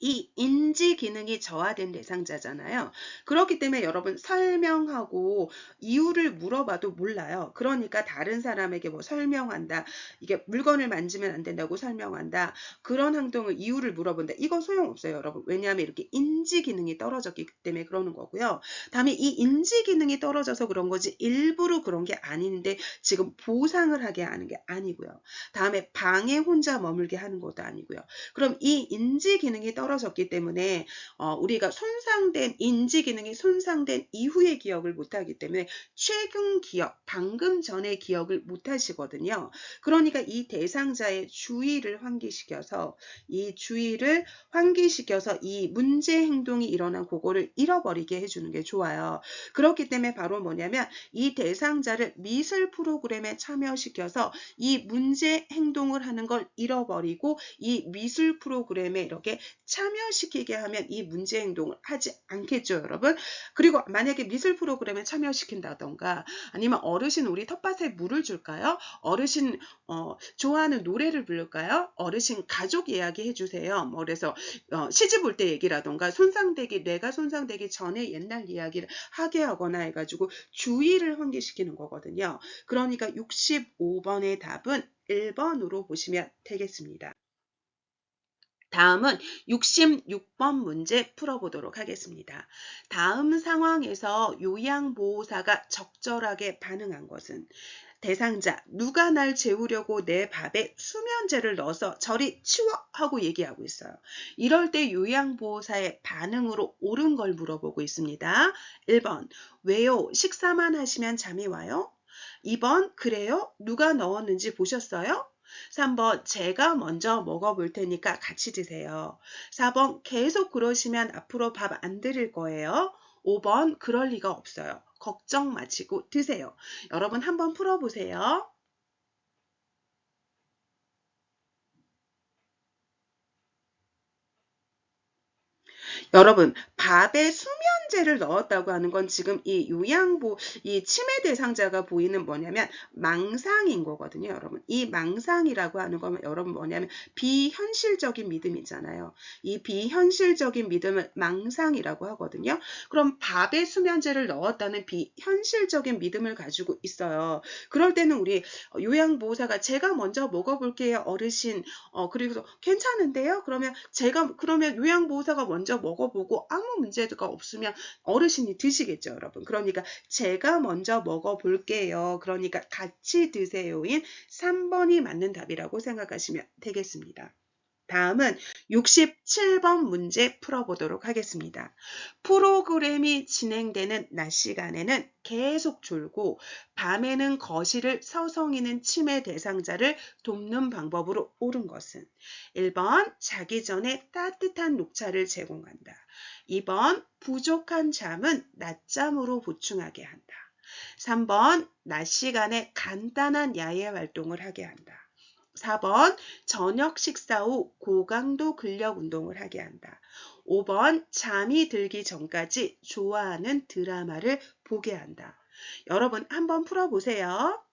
Speaker 1: 이 인지 기능이 저하된 대상자잖아요. 그렇기 때문에 여러분 설명하고 이유를 물어봐도 몰라요. 그러니까 다른 사람에게 뭐 설명한다. 이게 물건을 만지면 안 된다고 설명한다. 그런 행동을 이유를 물어본다. 이거 소용없어요, 여러분. 왜냐하면 이렇게 인지 기능이 떨어졌기 때문에 그러는 거고요. 다음에 이 인지 기능이 떨어져서 그런 거지 일부러 그런 게 아닌데 지금 보상을 하게 하는 게 아니고요. 다음에 방에 혼자 머물게 하는 것도 아니고요. 그럼 이 인지 기능이 떨어졌기 때문에 우리가 인지 기능이 손상된 이후의 기억을 못하기 때문에 최근 기억, 방금 전의 기억을 못하시거든요. 그러니까 이 대상자의 주의를 환기시켜서 이 문제 행동이 일어난 그거를 잃어버리게 해주는 게 좋아요. 그렇기 때문에 바로 뭐냐면 이 대상자를 미술 프로그램에 참여시켜서 이 문제 행동을 하는 걸 잃어버리고 이 미술 프로그램에 이렇게 참여시키게 하면 이 문제 행동을 하지 않겠죠, 여러분? 그리고 만약에 미술 프로그램에 참여시킨다던가 아니면 어르신 우리 텃밭에 물을 줄까요? 어르신 좋아하는 노래를 부를까요? 어르신 가족 이야기 해주세요. 뭐 그래서 시집 올 때 얘기라던가 뇌가 손상되기 전에 옛날 이야기를 하게 하거나 해가지고 주의를 환기시키는 거거든요. 그러니까 65번의 답은 1번으로 보시면 되겠습니다. 다음은 66번 문제 풀어보도록 하겠습니다. 다음 상황에서 요양보호사가 적절하게 반응한 것은 대상자, 누가 날 재우려고 내 밥에 수면제를 넣어서 저리 치워 하고 얘기하고 있어요. 이럴 때 요양보호사의 반응으로 옳은 걸 물어보고 있습니다. 1번, 왜요? 식사만 하시면 잠이 와요? 2번, 그래요? 누가 넣었는지 보셨어요? 3번, 제가 먼저 먹어볼 테니까 같이 드세요. 4번, 계속 그러시면 앞으로 밥 안 드릴 거예요. 5번, 그럴 리가 없어요. 걱정 마시고 드세요. 여러분 한번 풀어보세요. 여러분, 밥에 수면제를 넣었다고 하는 건 지금 이 치매 대상자가 보이는 뭐냐면 망상인 거거든요, 여러분. 이 망상이라고 하는 건 여러분 뭐냐면 비현실적인 믿음이잖아요. 이 비현실적인 믿음을 망상이라고 하거든요. 그럼 밥에 수면제를 넣었다는 비현실적인 믿음을 가지고 있어요. 그럴 때는 우리 요양보호사가 제가 먼저 먹어볼게요, 어르신. 그리고 괜찮은데요? 그러면 요양보호사가 먼저 먹어보고 아무 문제가 없으면 어르신이 드시겠죠, 여러분. 그러니까 제가 먼저 먹어볼게요. 그러니까 같이 드세요인 3번이 맞는 답이라고 생각하시면 되겠습니다. 다음은 67번 문제 풀어보도록 하겠습니다. 프로그램이 진행되는 낮 시간에는 계속 졸고 밤에는 거실을 서성이는 치매 대상자를 돕는 방법으로 옳은 것은 1번 자기 전에 따뜻한 녹차를 제공한다. 2번 부족한 잠은 낮잠으로 보충하게 한다. 3번 낮 시간에 간단한 야외 활동을 하게 한다. 4번 저녁 식사 후 고강도 근력 운동을 하게 한다. 5번 잠이 들기 전까지 좋아하는 드라마를 보게 한다. 여러분 한번 풀어보세요.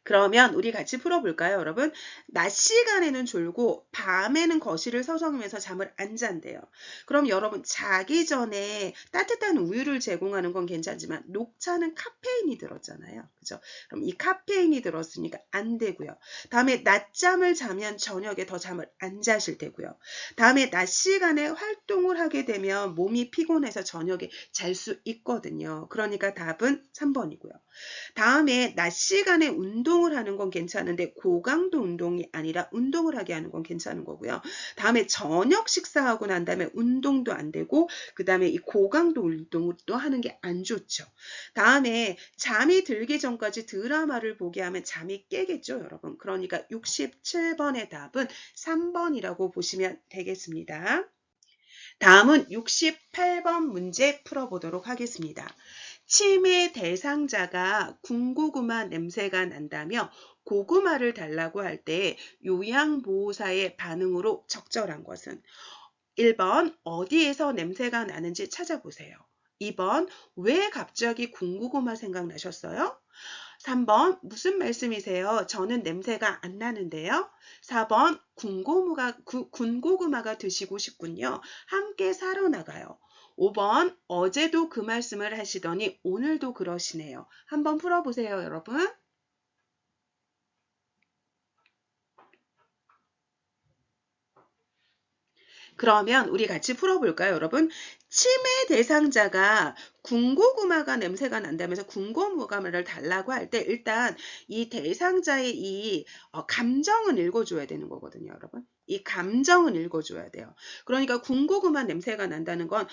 Speaker 1: 그러면 우리 같이 풀어볼까요, 여러분? 낮 시간에는 졸고 밤에는 거실을 서성이면서 잠을 안 잔대요. 그럼 여러분 자기 전에 따뜻한 우유를 제공하는 건 괜찮지만 녹차는 카페인이 들었잖아요. 그죠? 그럼 이 카페인이 들었으니까 안 되고요. 다음에 낮잠을 자면 저녁에 더 잠을 안 자실 테고요. 다음에 낮 시간에 활동을 하게 되면 몸이 피곤해서 저녁에 잘 수 있거든요. 그러니까 답은 3번이고요. 다음에 낮 시간에 운동을 하는 건 괜찮은데 고강도 운동이 아니라 운동을 하게 하는 건 괜찮은 거고요. 다음에 저녁 식사하고 난 다음에 운동도 안 되고 그 다음에 이 고강도 운동을 또 하는 게 안 좋죠. 다음에 잠이 들기 전까지 드라마를 보게 하면 잠이 깨겠죠, 여러분. 그러니까 67번의 답은 3번이라고 보시면 되겠습니다. 다음은 68번 문제 풀어보도록 하겠습니다. 치매 대상자가 군고구마 냄새가 난다며 고구마를 달라고 할 때 요양보호사의 반응으로 적절한 것은 1번 어디에서 냄새가 나는지 찾아보세요. 2번 왜 갑자기 군고구마 생각나셨어요? 3번 무슨 말씀이세요? 저는 냄새가 안 나는데요. 4번 군고구마가 드시고 싶군요. 함께 사러 나가요. 5번 어제도 그 말씀을 하시더니 오늘도 그러시네요. 한번 풀어보세요, 여러분. 그러면 우리 같이 풀어볼까요, 여러분? 치매 대상자가 군고구마가 냄새가 난다면서 군고구마를 달라고 할 때 일단 이 대상자의 이 감정은 읽어줘야 되는 거거든요, 여러분. 이 감정은 읽어줘야 돼요. 그러니까 군고구마 냄새가 난다는 건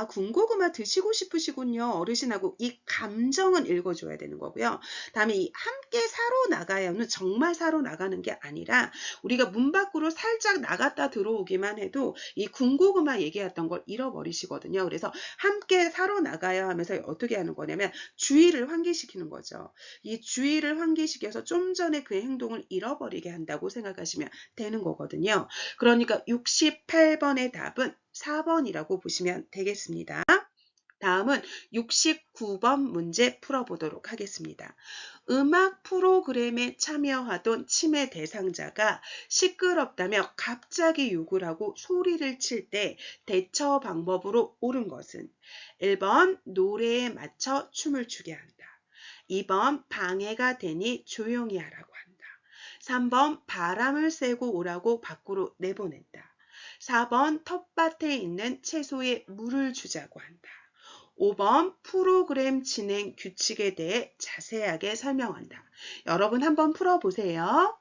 Speaker 1: 군고구마 드시고 싶으시군요. 어르신하고 이 감정은 읽어줘야 되는 거고요. 다음에 이 함께 사러 나가요는 정말 사러 나가는 게 아니라 우리가 문 밖으로 살짝 나갔다 들어오기만 해도 이 군고구마 얘기했던 걸 잃어버리시거든요. 그래서 함께 사러 나가요 하면서 어떻게 하는 거냐면 주의를 환기시키는 거죠. 이 주의를 환기시켜서 좀 전에 그 행동을 잃어버리게 한다고 생각하시면 되는 거거든요. 그러니까 68번의 답은 4번이라고 보시면 되겠습니다. 다음은 69번 문제 풀어보도록 하겠습니다. 음악 프로그램에 참여하던 치매 대상자가 시끄럽다며 갑자기 욕을 하고 소리를 칠 때 대처 방법으로 옳은 것은 1번 노래에 맞춰 춤을 추게 한다. 2번 방해가 되니 조용히 하라고 한다. 3번 바람을 쐬고 오라고 밖으로 내보낸다. 4번 텃밭에 있는 채소에 물을 주자고 한다. 5번 프로그램 진행 규칙에 대해 자세하게 설명한다. 여러분 한번 풀어보세요.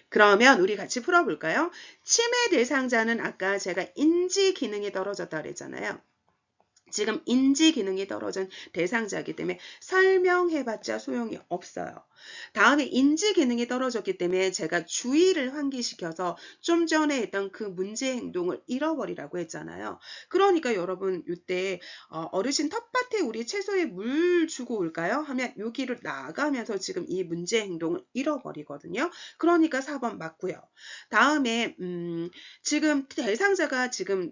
Speaker 1: 그러면 우리 같이 풀어볼까요? 치매 대상자는 아까 제가 인지 기능이 떨어졌다 그랬잖아요. 지금 인지 기능이 떨어진 대상자이기 때문에 설명해봤자 소용이 없어요. 다음에 인지 기능이 떨어졌기 때문에 제가 주의를 환기시켜서 좀 전에 했던 그 문제 행동을 잃어버리라고 했잖아요. 그러니까 여러분 이때 어르신 텃밭에 우리 채소에 물 주고 올까요? 하면 여기를 나가면서 지금 이 문제 행동을 잃어버리거든요. 그러니까 4번 맞고요. 다음에 지금 대상자가 지금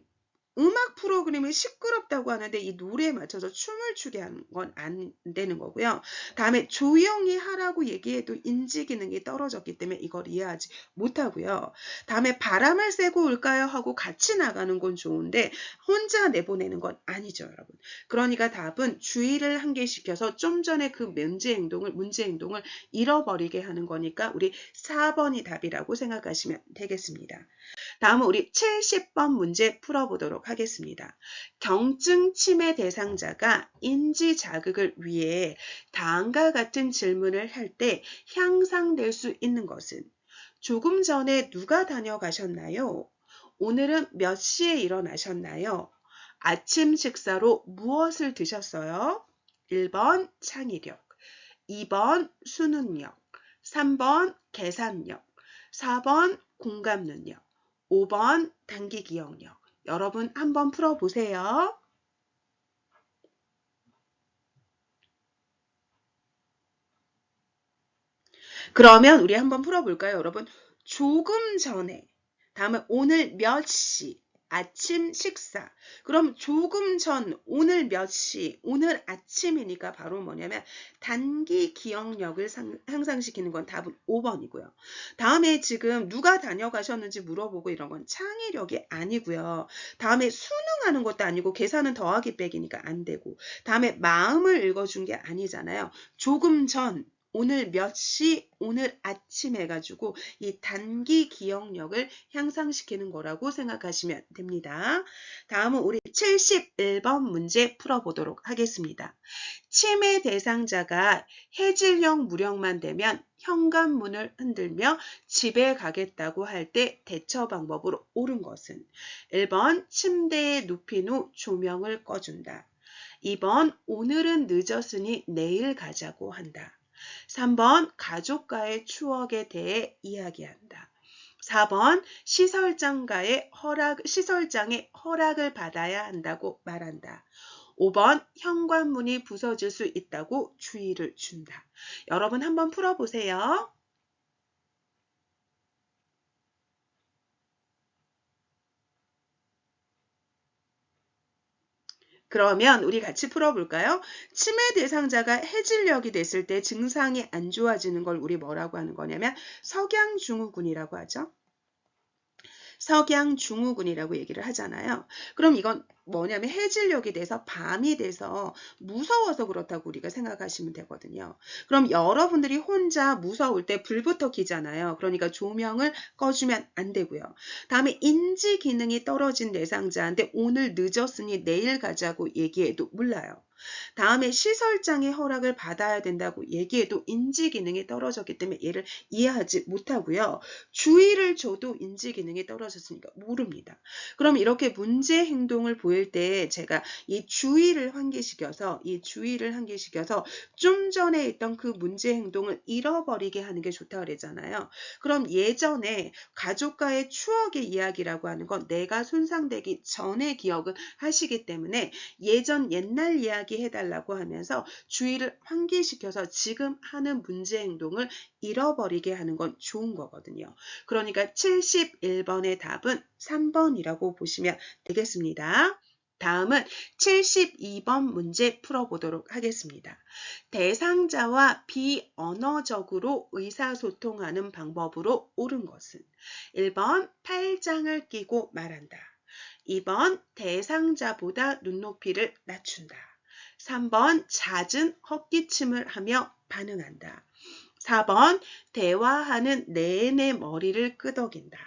Speaker 1: 음악 프로그램이 시끄럽다고 하는데 이 노래에 맞춰서 춤을 추게 하는 건 안 되는 거고요. 다음에 조용히 하라고 얘기해도 인지 기능이 떨어졌기 때문에 이걸 이해하지 못하고요. 다음에 바람을 쐬고 올까요? 하고 같이 나가는 건 좋은데 혼자 내보내는 건 아니죠, 여러분. 그러니까 답은 주의를 환기시켜서 좀 전에 그 문제 행동을 잃어버리게 하는 거니까 우리 4번이 답이라고 생각하시면 되겠습니다. 다음은 우리 70번 문제 풀어보도록 하겠습니다. 경증 치매 대상자가 인지 자극을 위해 다음과 같은 질문을 할 때 향상될 수 있는 것은 조금 전에 누가 다녀가셨나요? 오늘은 몇 시에 일어나셨나요? 아침 식사로 무엇을 드셨어요? 1번 창의력, 2번 수능력, 3번 계산력, 4번 공감 능력, 5번 단기 기억력. 여러분 한번 풀어보세요. 그러면 우리 한번 풀어볼까요, 여러분? 조금 전에, 다음에 오늘 몇 시, 아침 식사. 그럼 조금 전, 오늘 몇 시, 오늘 아침이니까 바로 뭐냐면 단기 기억력을 향상시키는 건 답은 5번이고요. 다음에 지금 누가 다녀가셨는지 물어보고 이런 건 창의력이 아니고요. 다음에 수능하는 것도 아니고 계산은 더하기 빼기니까 안 되고, 다음에 마음을 읽어준 게 아니잖아요. 조금 전, 오늘 몇 시, 오늘 아침 해가지고 이 단기 기억력을 향상시키는 거라고 생각하시면 됩니다. 다음은 우리 71번 문제 풀어보도록 하겠습니다. 치매 대상자가 해질녘 무렵만 되면 현관문을 흔들며 집에 가겠다고 할 때 대처 방법으로 옳은 것은 1번 침대에 눕힌 후 조명을 꺼준다. 2번 오늘은 늦었으니 내일 가자고 한다. 3번 가족과의 추억에 대해 이야기한다. 4번 시설장의 허락을 받아야 한다고 말한다. 5번 현관문이 부서질 수 있다고 주의를 준다. 여러분 한번 풀어보세요. 그러면 우리 같이 풀어볼까요? 치매 대상자가 해질녘이 됐을 때 증상이 안 좋아지는 걸 우리 뭐라고 하는 거냐면 석양증후군이라고 하죠. 석양증후군이라고 얘기를 하잖아요. 그럼 이건 뭐냐면 해질녘이 돼서 밤이 돼서 무서워서 그렇다고 우리가 생각하시면 되거든요. 그럼 여러분들이 혼자 무서울 때 불부터 켜잖아요. 그러니까 조명을 꺼주면 안 되고요. 다음에 인지 기능이 떨어진 내상자한테 오늘 늦었으니 내일 가자고 얘기해도 몰라요. 다음에 시설장의 허락을 받아야 된다고 얘기해도 인지 기능이 떨어졌기 때문에 얘를 이해하지 못하고요. 주의를 줘도 인지 기능이 떨어졌으니까 모릅니다. 그럼 이렇게 문제 행동을 보일 때 제가 이 주의를 환기시켜서 좀 전에 있던 그 문제 행동을 잃어버리게 하는 게 좋다고 그랬잖아요. 그럼 예전에 가족과의 추억의 이야기라고 하는 건 내가 손상되기 전의 기억을 하시기 때문에 예전 옛날 이야기 해달라고 하면서 주의를 환기시켜서 지금 하는 문제 행동을 잃어버리게 하는 건 좋은 거거든요. 그러니까 71번의 답은 3번이라고 보시면 되겠습니다. 다음은 72번 문제 풀어보도록 하겠습니다. 대상자와 비언어적으로 의사소통하는 방법으로 옳은 것은 1번 팔짱을 끼고 말한다. 2번 대상자보다 눈높이를 낮춘다. 3번 잦은 헛기침을 하며 반응한다. 4번 대화하는 내내 머리를 끄덕인다.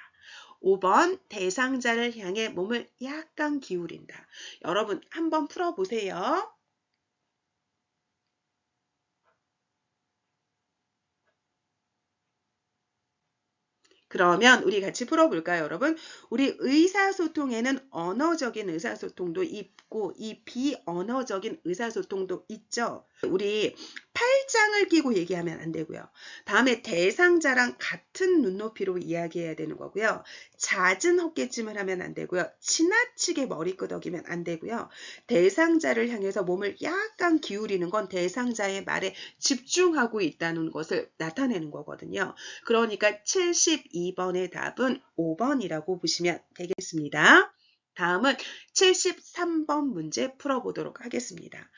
Speaker 1: 5번 대상자를 향해 몸을 약간 기울인다. 여러분 한번 풀어보세요. 그러면 우리 같이 풀어볼까요, 여러분? 우리 의사소통에는 언어적인 의사소통도 있고 이 비언어적인 의사소통도 있죠. 우리 팔짱을 끼고 얘기하면 안 되고요. 다음에 대상자랑 같은 눈높이로 이야기해야 되는 거고요. 잦은 헛기침을 하면 안 되고요. 지나치게 머리 끄덕이면 안 되고요. 대상자를 향해서 몸을 약간 기울이는 건 대상자의 말에 집중하고 있다는 것을 나타내는 거거든요. 그러니까 72번의 답은 5번이라고 보시면 되겠습니다. 다음은 73번 문제 풀어보도록 하겠습니다.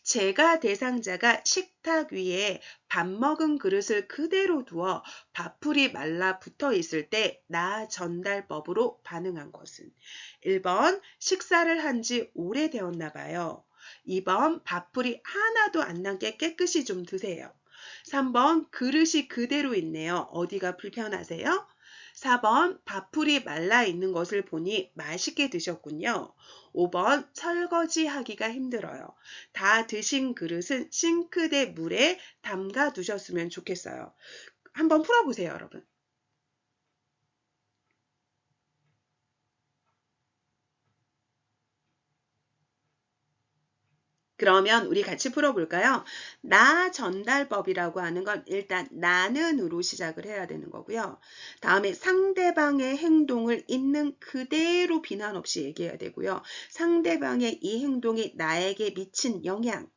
Speaker 1: 제가 대상자가 식탁 위에 밥 먹은 그릇을 그대로 두어 밥풀이 말라 붙어 있을 때 나 전달법으로 반응한 것은 1번 식사를 한 지 오래되었나 봐요. 2번 밥풀이 하나도 안 남게 깨끗이 좀 드세요. 3번 그릇이 그대로 있네요. 어디가 불편하세요? 4번 밥풀이 말라 있는 것을 보니 맛있게 드셨군요. 5번 설거지하기가 힘들어요. 다 드신 그릇은 싱크대 물에 담가 두셨으면 좋겠어요. 한번 풀어보세요, 여러분. 그러면 우리 같이 풀어볼까요? 나 전달법이라고 하는 건 일단 나는으로 시작을 해야 되는 거고요. 다음에 상대방의 행동을 있는 그대로 비난 없이 얘기해야 되고요. 상대방의 이 행동이 나에게 미친 영향,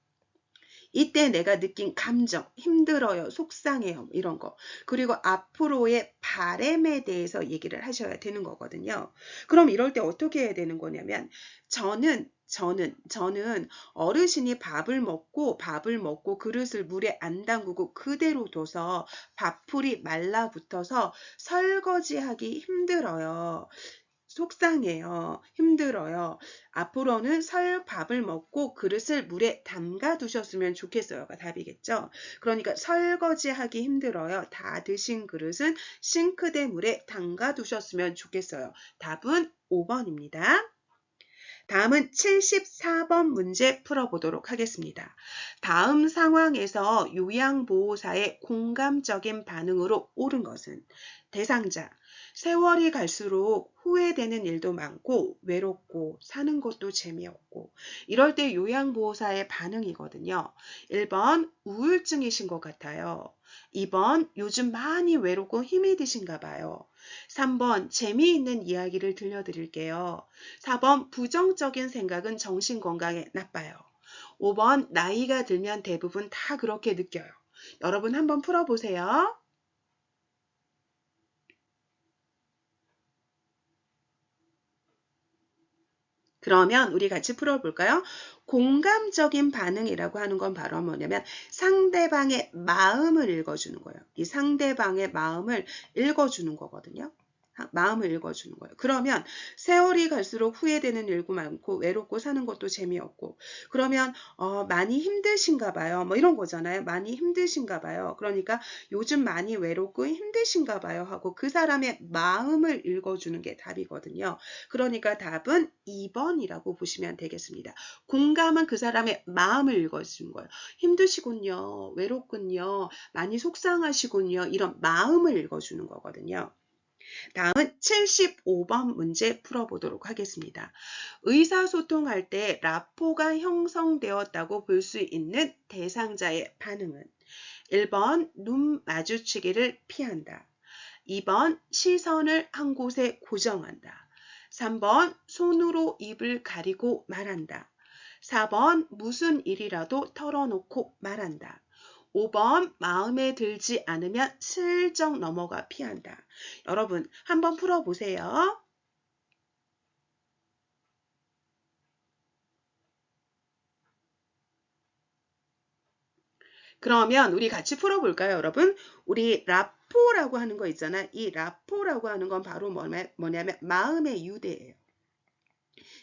Speaker 1: 이때 내가 느낀 감정, 힘들어요, 속상해요, 이런 거. 그리고 앞으로의 바램에 대해서 얘기를 하셔야 되는 거거든요. 그럼 이럴 때 어떻게 해야 되는 거냐면, 저는 어르신이 밥을 먹고 그릇을 물에 안 담그고 그대로 둬서 밥풀이 말라붙어서 설거지하기 힘들어요. 속상해요. 힘들어요. 앞으로는 밥을 먹고 그릇을 물에 담가 두셨으면 좋겠어요가 답이겠죠. 그러니까 설거지하기 힘들어요. 다 드신 그릇은 싱크대 물에 담가 두셨으면 좋겠어요. 답은 5번입니다. 다음은 74번 문제 풀어보도록 하겠습니다. 다음 상황에서 요양보호사의 공감적인 반응으로 옳은 것은 대상자, 세월이 갈수록 후회되는 일도 많고 외롭고 사는 것도 재미없고 이럴 때 요양보호사의 반응이거든요. 1번 우울증이신 것 같아요. 2번 요즘 많이 외롭고 힘이 드신가 봐요. 3번 재미있는 이야기를 들려드릴게요. 4번 부정적인 생각은 정신건강에 나빠요. 5번 나이가 들면 대부분 다 그렇게 느껴요. 여러분 한번 풀어보세요. 그러면 우리 같이 풀어볼까요? 공감적인 반응이라고 하는 건 바로 뭐냐면 상대방의 마음을 읽어주는 거예요. 이 상대방의 마음을 읽어주는 거거든요. 마음을 읽어주는 거예요. 그러면 세월이 갈수록 후회되는 일도 많고 외롭고 사는 것도 재미없고 그러면 많이 힘드신가 봐요. 뭐 이런 거잖아요. 많이 힘드신가 봐요. 그러니까 요즘 많이 외롭고 힘드신가 봐요 하고 그 사람의 마음을 읽어주는 게 답이거든요. 그러니까 답은 2번이라고 보시면 되겠습니다. 공감은 그 사람의 마음을 읽어주는 거예요. 힘드시군요. 외롭군요. 많이 속상하시군요. 이런 마음을 읽어주는 거거든요. 다음은 75번 문제 풀어보도록 하겠습니다. 의사소통할 때 라포가 형성되었다고 볼 수 있는 대상자의 반응은 1번 눈 마주치기를 피한다. 2번 시선을 한 곳에 고정한다. 3번 손으로 입을 가리고 말한다. 4번 무슨 일이라도 털어놓고 말한다. 5번 마음에 들지 않으면 슬쩍 넘어가 피한다. 여러분 한번 풀어보세요. 그러면 우리 같이 풀어볼까요, 여러분? 우리 라포라고 하는 거 있잖아. 이 라포라고 하는 건 바로 뭐냐면 마음의 유대예요.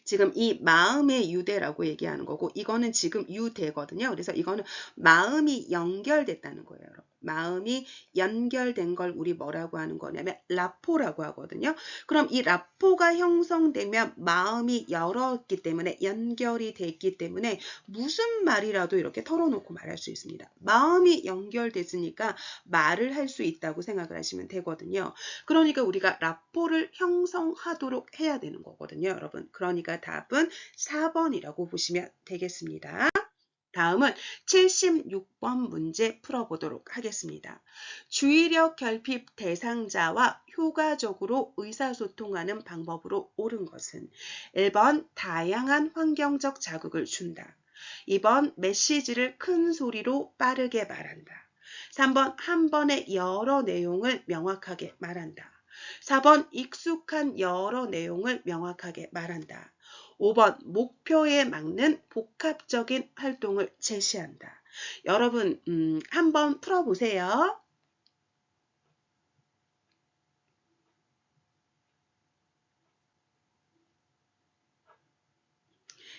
Speaker 1: 지금 이 마음의 유대라고 얘기하는 거고 이거는 지금 유대거든요. 그래서 이거는 마음이 연결됐다는 거예요. 여러분. 마음이 연결된 걸 우리 뭐라고 하는 거냐면 라포라고 하거든요. 그럼 이 라포가 형성되면 마음이 열었기 때문에 연결이 됐기 때문에 무슨 말이라도 이렇게 털어놓고 말할 수 있습니다. 마음이 연결됐으니까 말을 할 수 있다고 생각을 하시면 되거든요. 그러니까 우리가 라포를 형성하도록 해야 되는 거거든요, 여러분. 그러니까 답은 4번이라고 보시면 되겠습니다. 다음은 76번 문제 풀어보도록 하겠습니다. 주의력 결핍 대상자와 효과적으로 의사소통하는 방법으로 옳은 것은 1번 다양한 환경적 자극을 준다. 2번 메시지를 큰 소리로 빠르게 말한다. 3번 한 번에 여러 내용을 명확하게 말한다. 4번 익숙한 여러 내용을 명확하게 말한다. 5번 목표에 맞는 복합적인 활동을 제시한다. 여러분 한번 풀어보세요.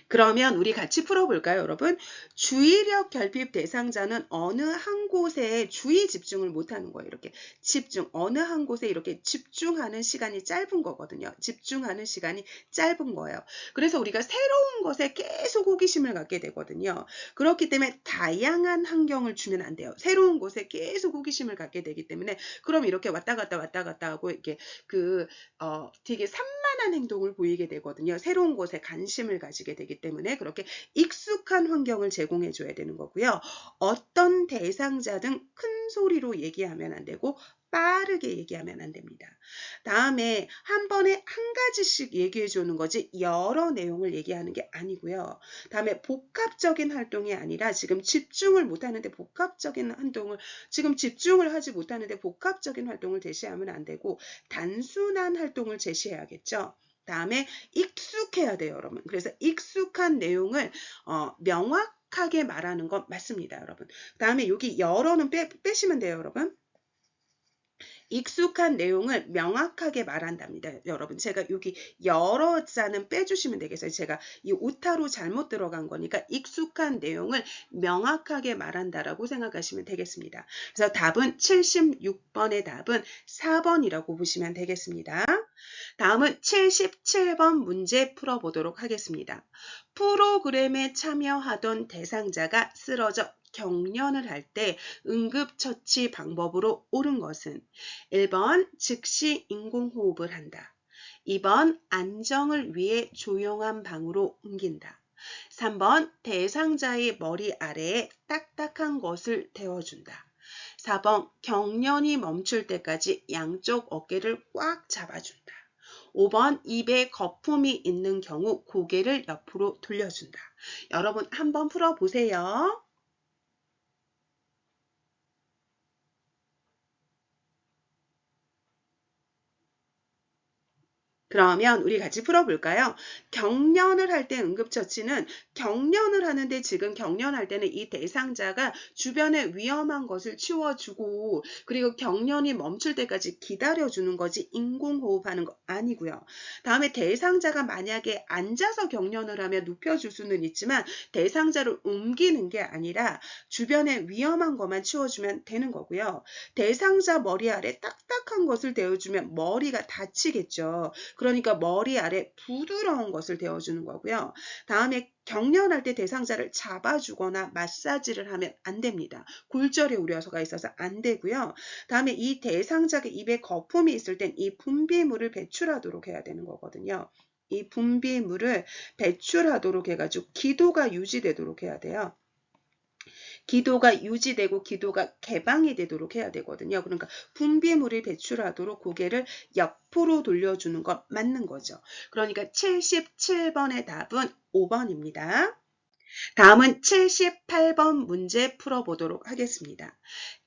Speaker 1: 그러면 우리 같이 풀어볼까요, 여러분? 주의력 결핍 대상자는 어느 한 곳에 주의 집중을 못하는 거예요. 이렇게 집중, 어느 한 곳에 이렇게 집중하는 시간이 짧은 거거든요. 집중하는 시간이 짧은 거예요. 그래서 우리가 새로운 것에 계속 호기심을 갖게 되거든요. 그렇기 때문에 다양한 환경을 주면 안 돼요. 새로운 곳에 계속 호기심을 갖게 되기 때문에 그럼 이렇게 왔다 갔다 하고 이렇게 되게 산만한 행동을 보이게 되거든요. 새로운 곳에 관심을 가지게 되기 때문에 그렇게 익숙한 환경을 제공해 줘야 되는 거고요. 어떤 대상자든 큰 소리로 얘기하면 안 되고 빠르게 얘기하면 안 됩니다. 다음에 한 번에 한 가지씩 얘기해 주는 거지 여러 내용을 얘기하는 게 아니고요. 다음에 복합적인 활동이 아니라 지금 집중을 못하는데 복합적인 활동을 지금 집중을 하지 못하는데 복합적인 활동을 제시하면 안 되고 단순한 활동을 제시해야겠죠. 다음에 익숙해야 돼요, 여러분. 그래서 익숙한 내용을 명확하게 말하는 건 맞습니다, 여러분. 다음에 여기 여러는 빼시면 돼요, 여러분. 익숙한 내용을 명확하게 말한답니다. 여러분 제가 여기 여러 자는 빼주시면 되겠어요. 제가 이 오타로 잘못 들어간 거니까 익숙한 내용을 명확하게 말한다라고 생각하시면 되겠습니다. 그래서 답은 76번의 답은 4번이라고 보시면 되겠습니다. 다음은 77번 문제 풀어보도록 하겠습니다. 프로그램에 참여하던 대상자가 쓰러져 경련을 할 때 응급처치 방법으로 옳은 것은 1번 즉시 인공호흡을 한다. 2번 안정을 위해 조용한 방으로 옮긴다. 3번 대상자의 머리 아래에 딱딱한 것을 대어준다. 4번 경련이 멈출 때까지 양쪽 어깨를 꽉 잡아준다. 5번 입에 거품이 있는 경우 고개를 옆으로 돌려준다. 여러분 한번 풀어보세요. 그러면 우리 같이 풀어볼까요? 경련을 할 때 응급처치는 경련을 하는데 지금 경련할 때는 이 대상자가 주변에 위험한 것을 치워주고 그리고 경련이 멈출 때까지 기다려주는 거지 인공호흡하는 거 아니고요. 다음에 대상자가 만약에 앉아서 경련을 하면 눕혀줄 수는 있지만 대상자를 옮기는 게 아니라 주변에 위험한 것만 치워주면 되는 거고요. 대상자 머리 아래 딱딱한 것을 대어주면 머리가 다치겠죠. 그러니까 머리 아래 부드러운 것을 대어주는 거고요. 다음에 경련할 때 대상자를 잡아주거나 마사지를 하면 안 됩니다. 골절의 우려서가 있어서 안 되고요. 다음에 이 대상자가 입에 거품이 있을 땐 이 분비물을 배출하도록 해야 되는 거거든요. 이 분비물을 배출하도록 해가지고 기도가 유지되도록 해야 돼요. 기도가 유지되고 기도가 개방이 되도록 해야 되거든요. 그러니까 분비물이 배출하도록 고개를 옆으로 돌려주는 것 맞는 거죠. 그러니까 77번의 답은 5번입니다. 다음은 78번 문제 풀어보도록 하겠습니다.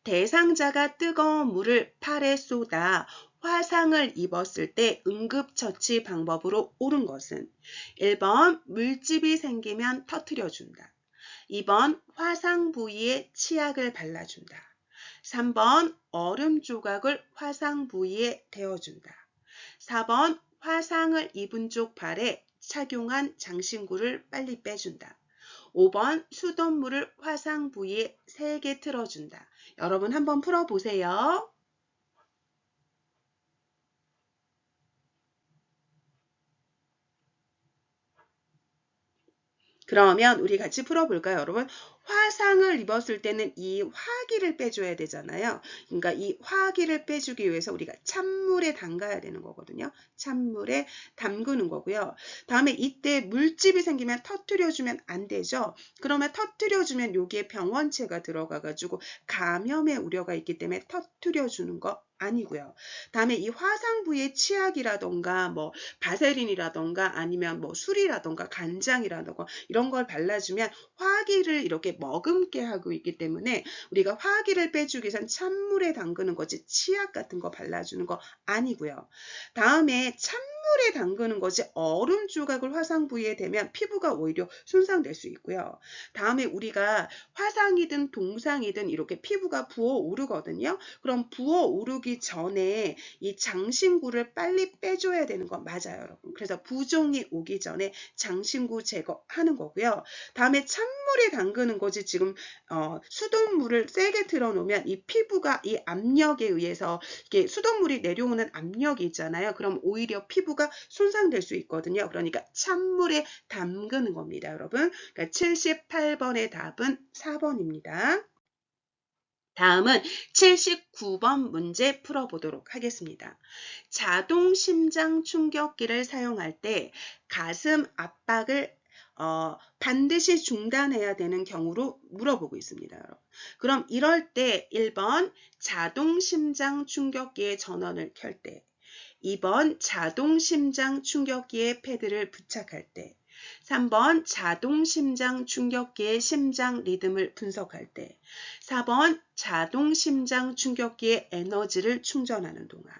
Speaker 1: 대상자가 뜨거운 물을 팔에 쏟아 화상을 입었을 때 응급처치 방법으로 옳은 것은 1번 물집이 생기면 터뜨려준다. 2번 화상 부위에 치약을 발라준다. 3번 얼음 조각을 화상 부위에 대어준다. 4번 화상을 입은 쪽 발에 착용한 장신구를 빨리 빼준다. 5번 수돗물을 화상 부위에 세게 틀어준다. 여러분 한번 풀어보세요. 그러면 우리 같이 풀어볼까요, 여러분? 화상을 입었을 때는 이 화기를 빼줘야 되잖아요. 그러니까 이 화기를 빼주기 위해서 우리가 찬물에 담가야 되는 거거든요. 찬물에 담그는 거고요. 다음에 이때 물집이 생기면 터뜨려주면 안 되죠. 그러면 터뜨려주면 여기에 병원체가 들어가가지고 감염의 우려가 있기 때문에 터뜨려주는 거 아니고요. 다음에 이 화상 부위에 치약이라던가 뭐 바세린이라던가 아니면 뭐 술이라던가 간장이라던가 이런 걸 발라주면 화기를 이렇게 머금게 하고 있기 때문에 우리가 화기를 빼주기 위해선 찬물에 담그는 거지 치약 같은 거 발라주는 거 아니고요. 다음에 찬물에 담그는 거지 얼음 조각을 화상 부위에 대면 피부가 오히려 손상될 수 있고요. 다음에 우리가 화상이든 동상이든 이렇게 피부가 부어오르거든요. 그럼 부어오르기 전에 이 장신구를 빨리 빼줘야 되는 거 맞아요, 여러분. 그래서 부종이 오기 전에 장신구 제거하는 거고요. 다음에 찬물에 담그는 거지 지금 수돗물을 세게 틀어놓으면 이 피부가 이 압력에 의해서 이게 수돗물이 내려오는 압력이 있잖아요. 그럼 오히려 피부가 손상될 수 있거든요. 그러니까 찬물에 담그는 겁니다, 여러분. 그러니까 78번의 답은 4번입니다. 다음은 79번 문제 풀어보도록 하겠습니다. 자동 심장 충격기를 사용할 때 가슴 압박을 반드시 중단해야 되는 경우로 물어보고 있습니다, 여러분. 그럼 이럴 때 1번 자동 심장 충격기의 전원을 켤 때, 2번 자동 심장 충격기의 패드를 부착할 때, 3번 자동 심장 충격기의 심장 리듬을 분석할 때, 4번 자동 심장 충격기의 에너지를 충전하는 동안,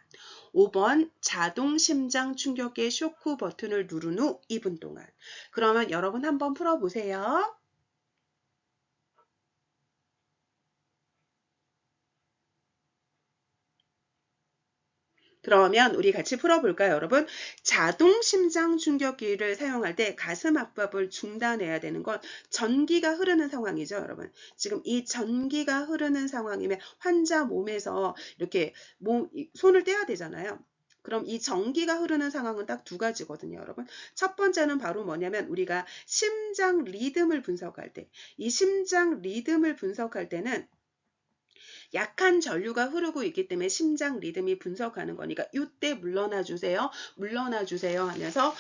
Speaker 1: 5번 자동 심장 충격기의 쇼크 버튼을 누른 후 2분 동안. 그러면 여러분 한번 풀어보세요. 그러면 우리 같이 풀어볼까요, 여러분? 자동 심장 충격기를 사용할 때 가슴 압박을 중단해야 되는 건 전기가 흐르는 상황이죠, 여러분. 지금 이 전기가 흐르는 상황이면 환자 몸에서 이렇게 손을 떼야 되잖아요. 그럼 이 전기가 흐르는 상황은 딱 두 가지거든요, 여러분. 첫 번째는 바로 뭐냐면 우리가 심장 리듬을 분석할 때, 이 심장 리듬을 분석할 때는 약한 전류가 흐르고 있기 때문에 심장 리듬이 분석하는 거니까 이때 물러나 주세요. 물러나 주세요 하면서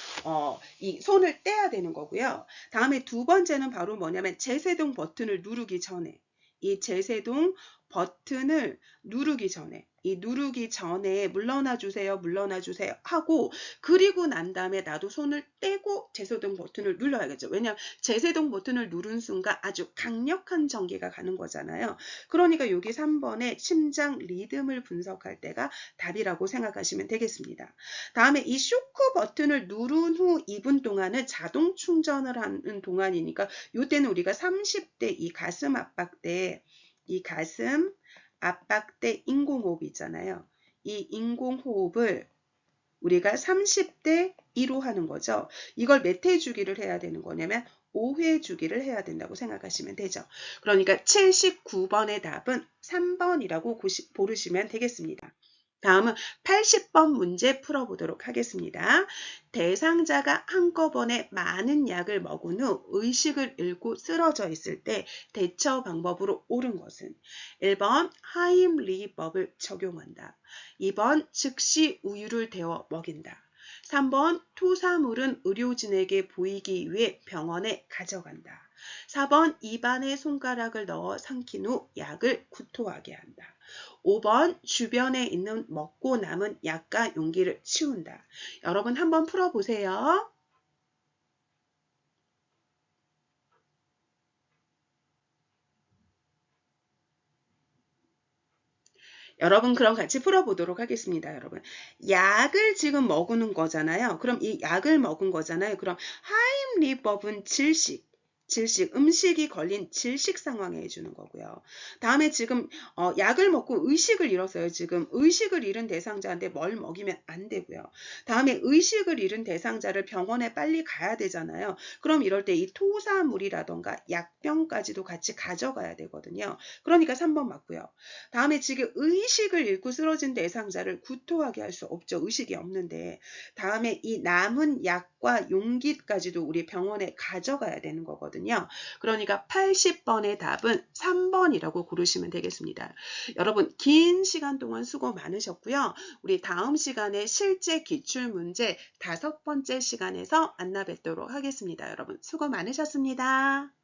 Speaker 1: 이 손을 떼야 되는 거고요. 다음에 두 번째는 바로 뭐냐면 제세동 버튼을 누르기 전에 이 제세동 버튼을 누르기 전에 이 누르기 전에 물러나 주세요, 물러나 주세요 하고 그리고 난 다음에 나도 손을 떼고 제세동 버튼을 눌러야겠죠. 왜냐하면 제세동 버튼을 누른 순간 아주 강력한 전기가 가는 거잖아요. 그러니까 여기 3번에 심장 리듬을 분석할 때가 답이라고 생각하시면 되겠습니다. 다음에 이 쇼크 버튼을 누른 후 2분 동안은 자동 충전을 하는 동안이니까 이때는 우리가 30대 이 가슴 압박대 인공호흡 있잖아요. 이 인공호흡을 우리가 30대 2로 하는 거죠. 이걸 몇 회 주기를 해야 되는 거냐면 5회 주기를 해야 된다고 생각하시면 되죠. 그러니까 79번의 답은 3번이라고 고르시면 되겠습니다. 다음은 80번 문제 풀어보도록 하겠습니다. 대상자가 한꺼번에 많은 약을 먹은 후 의식을 잃고 쓰러져 있을 때 대처 방법으로 옳은 것은 1번 하임리법을 적용한다. 2번 즉시 우유를 데워 먹인다. 3번 토사물은 의료진에게 보이기 위해 병원에 가져간다. 4번 입안에 손가락을 넣어 삼킨 후 약을 구토하게 한다. 5번 주변에 있는 먹고 남은 약과 용기를 치운다. 여러분 한번 풀어보세요. 여러분 그럼 같이 풀어보도록 하겠습니다. 여러분 약을 지금 먹는 거잖아요. 그럼 이 약을 먹은 거잖아요. 그럼 하임리법은 질식 음식이 걸린 질식 상황에 해주는 거고요. 다음에 지금 약을 먹고 의식을 잃었어요. 지금 의식을 잃은 대상자한테 뭘 먹이면 안 되고요. 다음에 의식을 잃은 대상자를 병원에 빨리 가야 되잖아요. 그럼 이럴 때 이 토사물이라던가 약병까지도 같이 가져가야 되거든요. 그러니까 3번 맞고요. 다음에 지금 의식을 잃고 쓰러진 대상자를 구토하게 할 수 없죠. 의식이 없는데. 다음에 이 남은 약과 용기까지도 우리 병원에 가져가야 되는 거거든요. 그러니까 80번의 답은 3번이라고 고르시면 되겠습니다. 여러분 긴 시간 동안 수고 많으셨고요. 우리 다음 시간에 실제 기출문제 5번째 시간에서 만나 뵙도록 하겠습니다. 여러분 수고 많으셨습니다.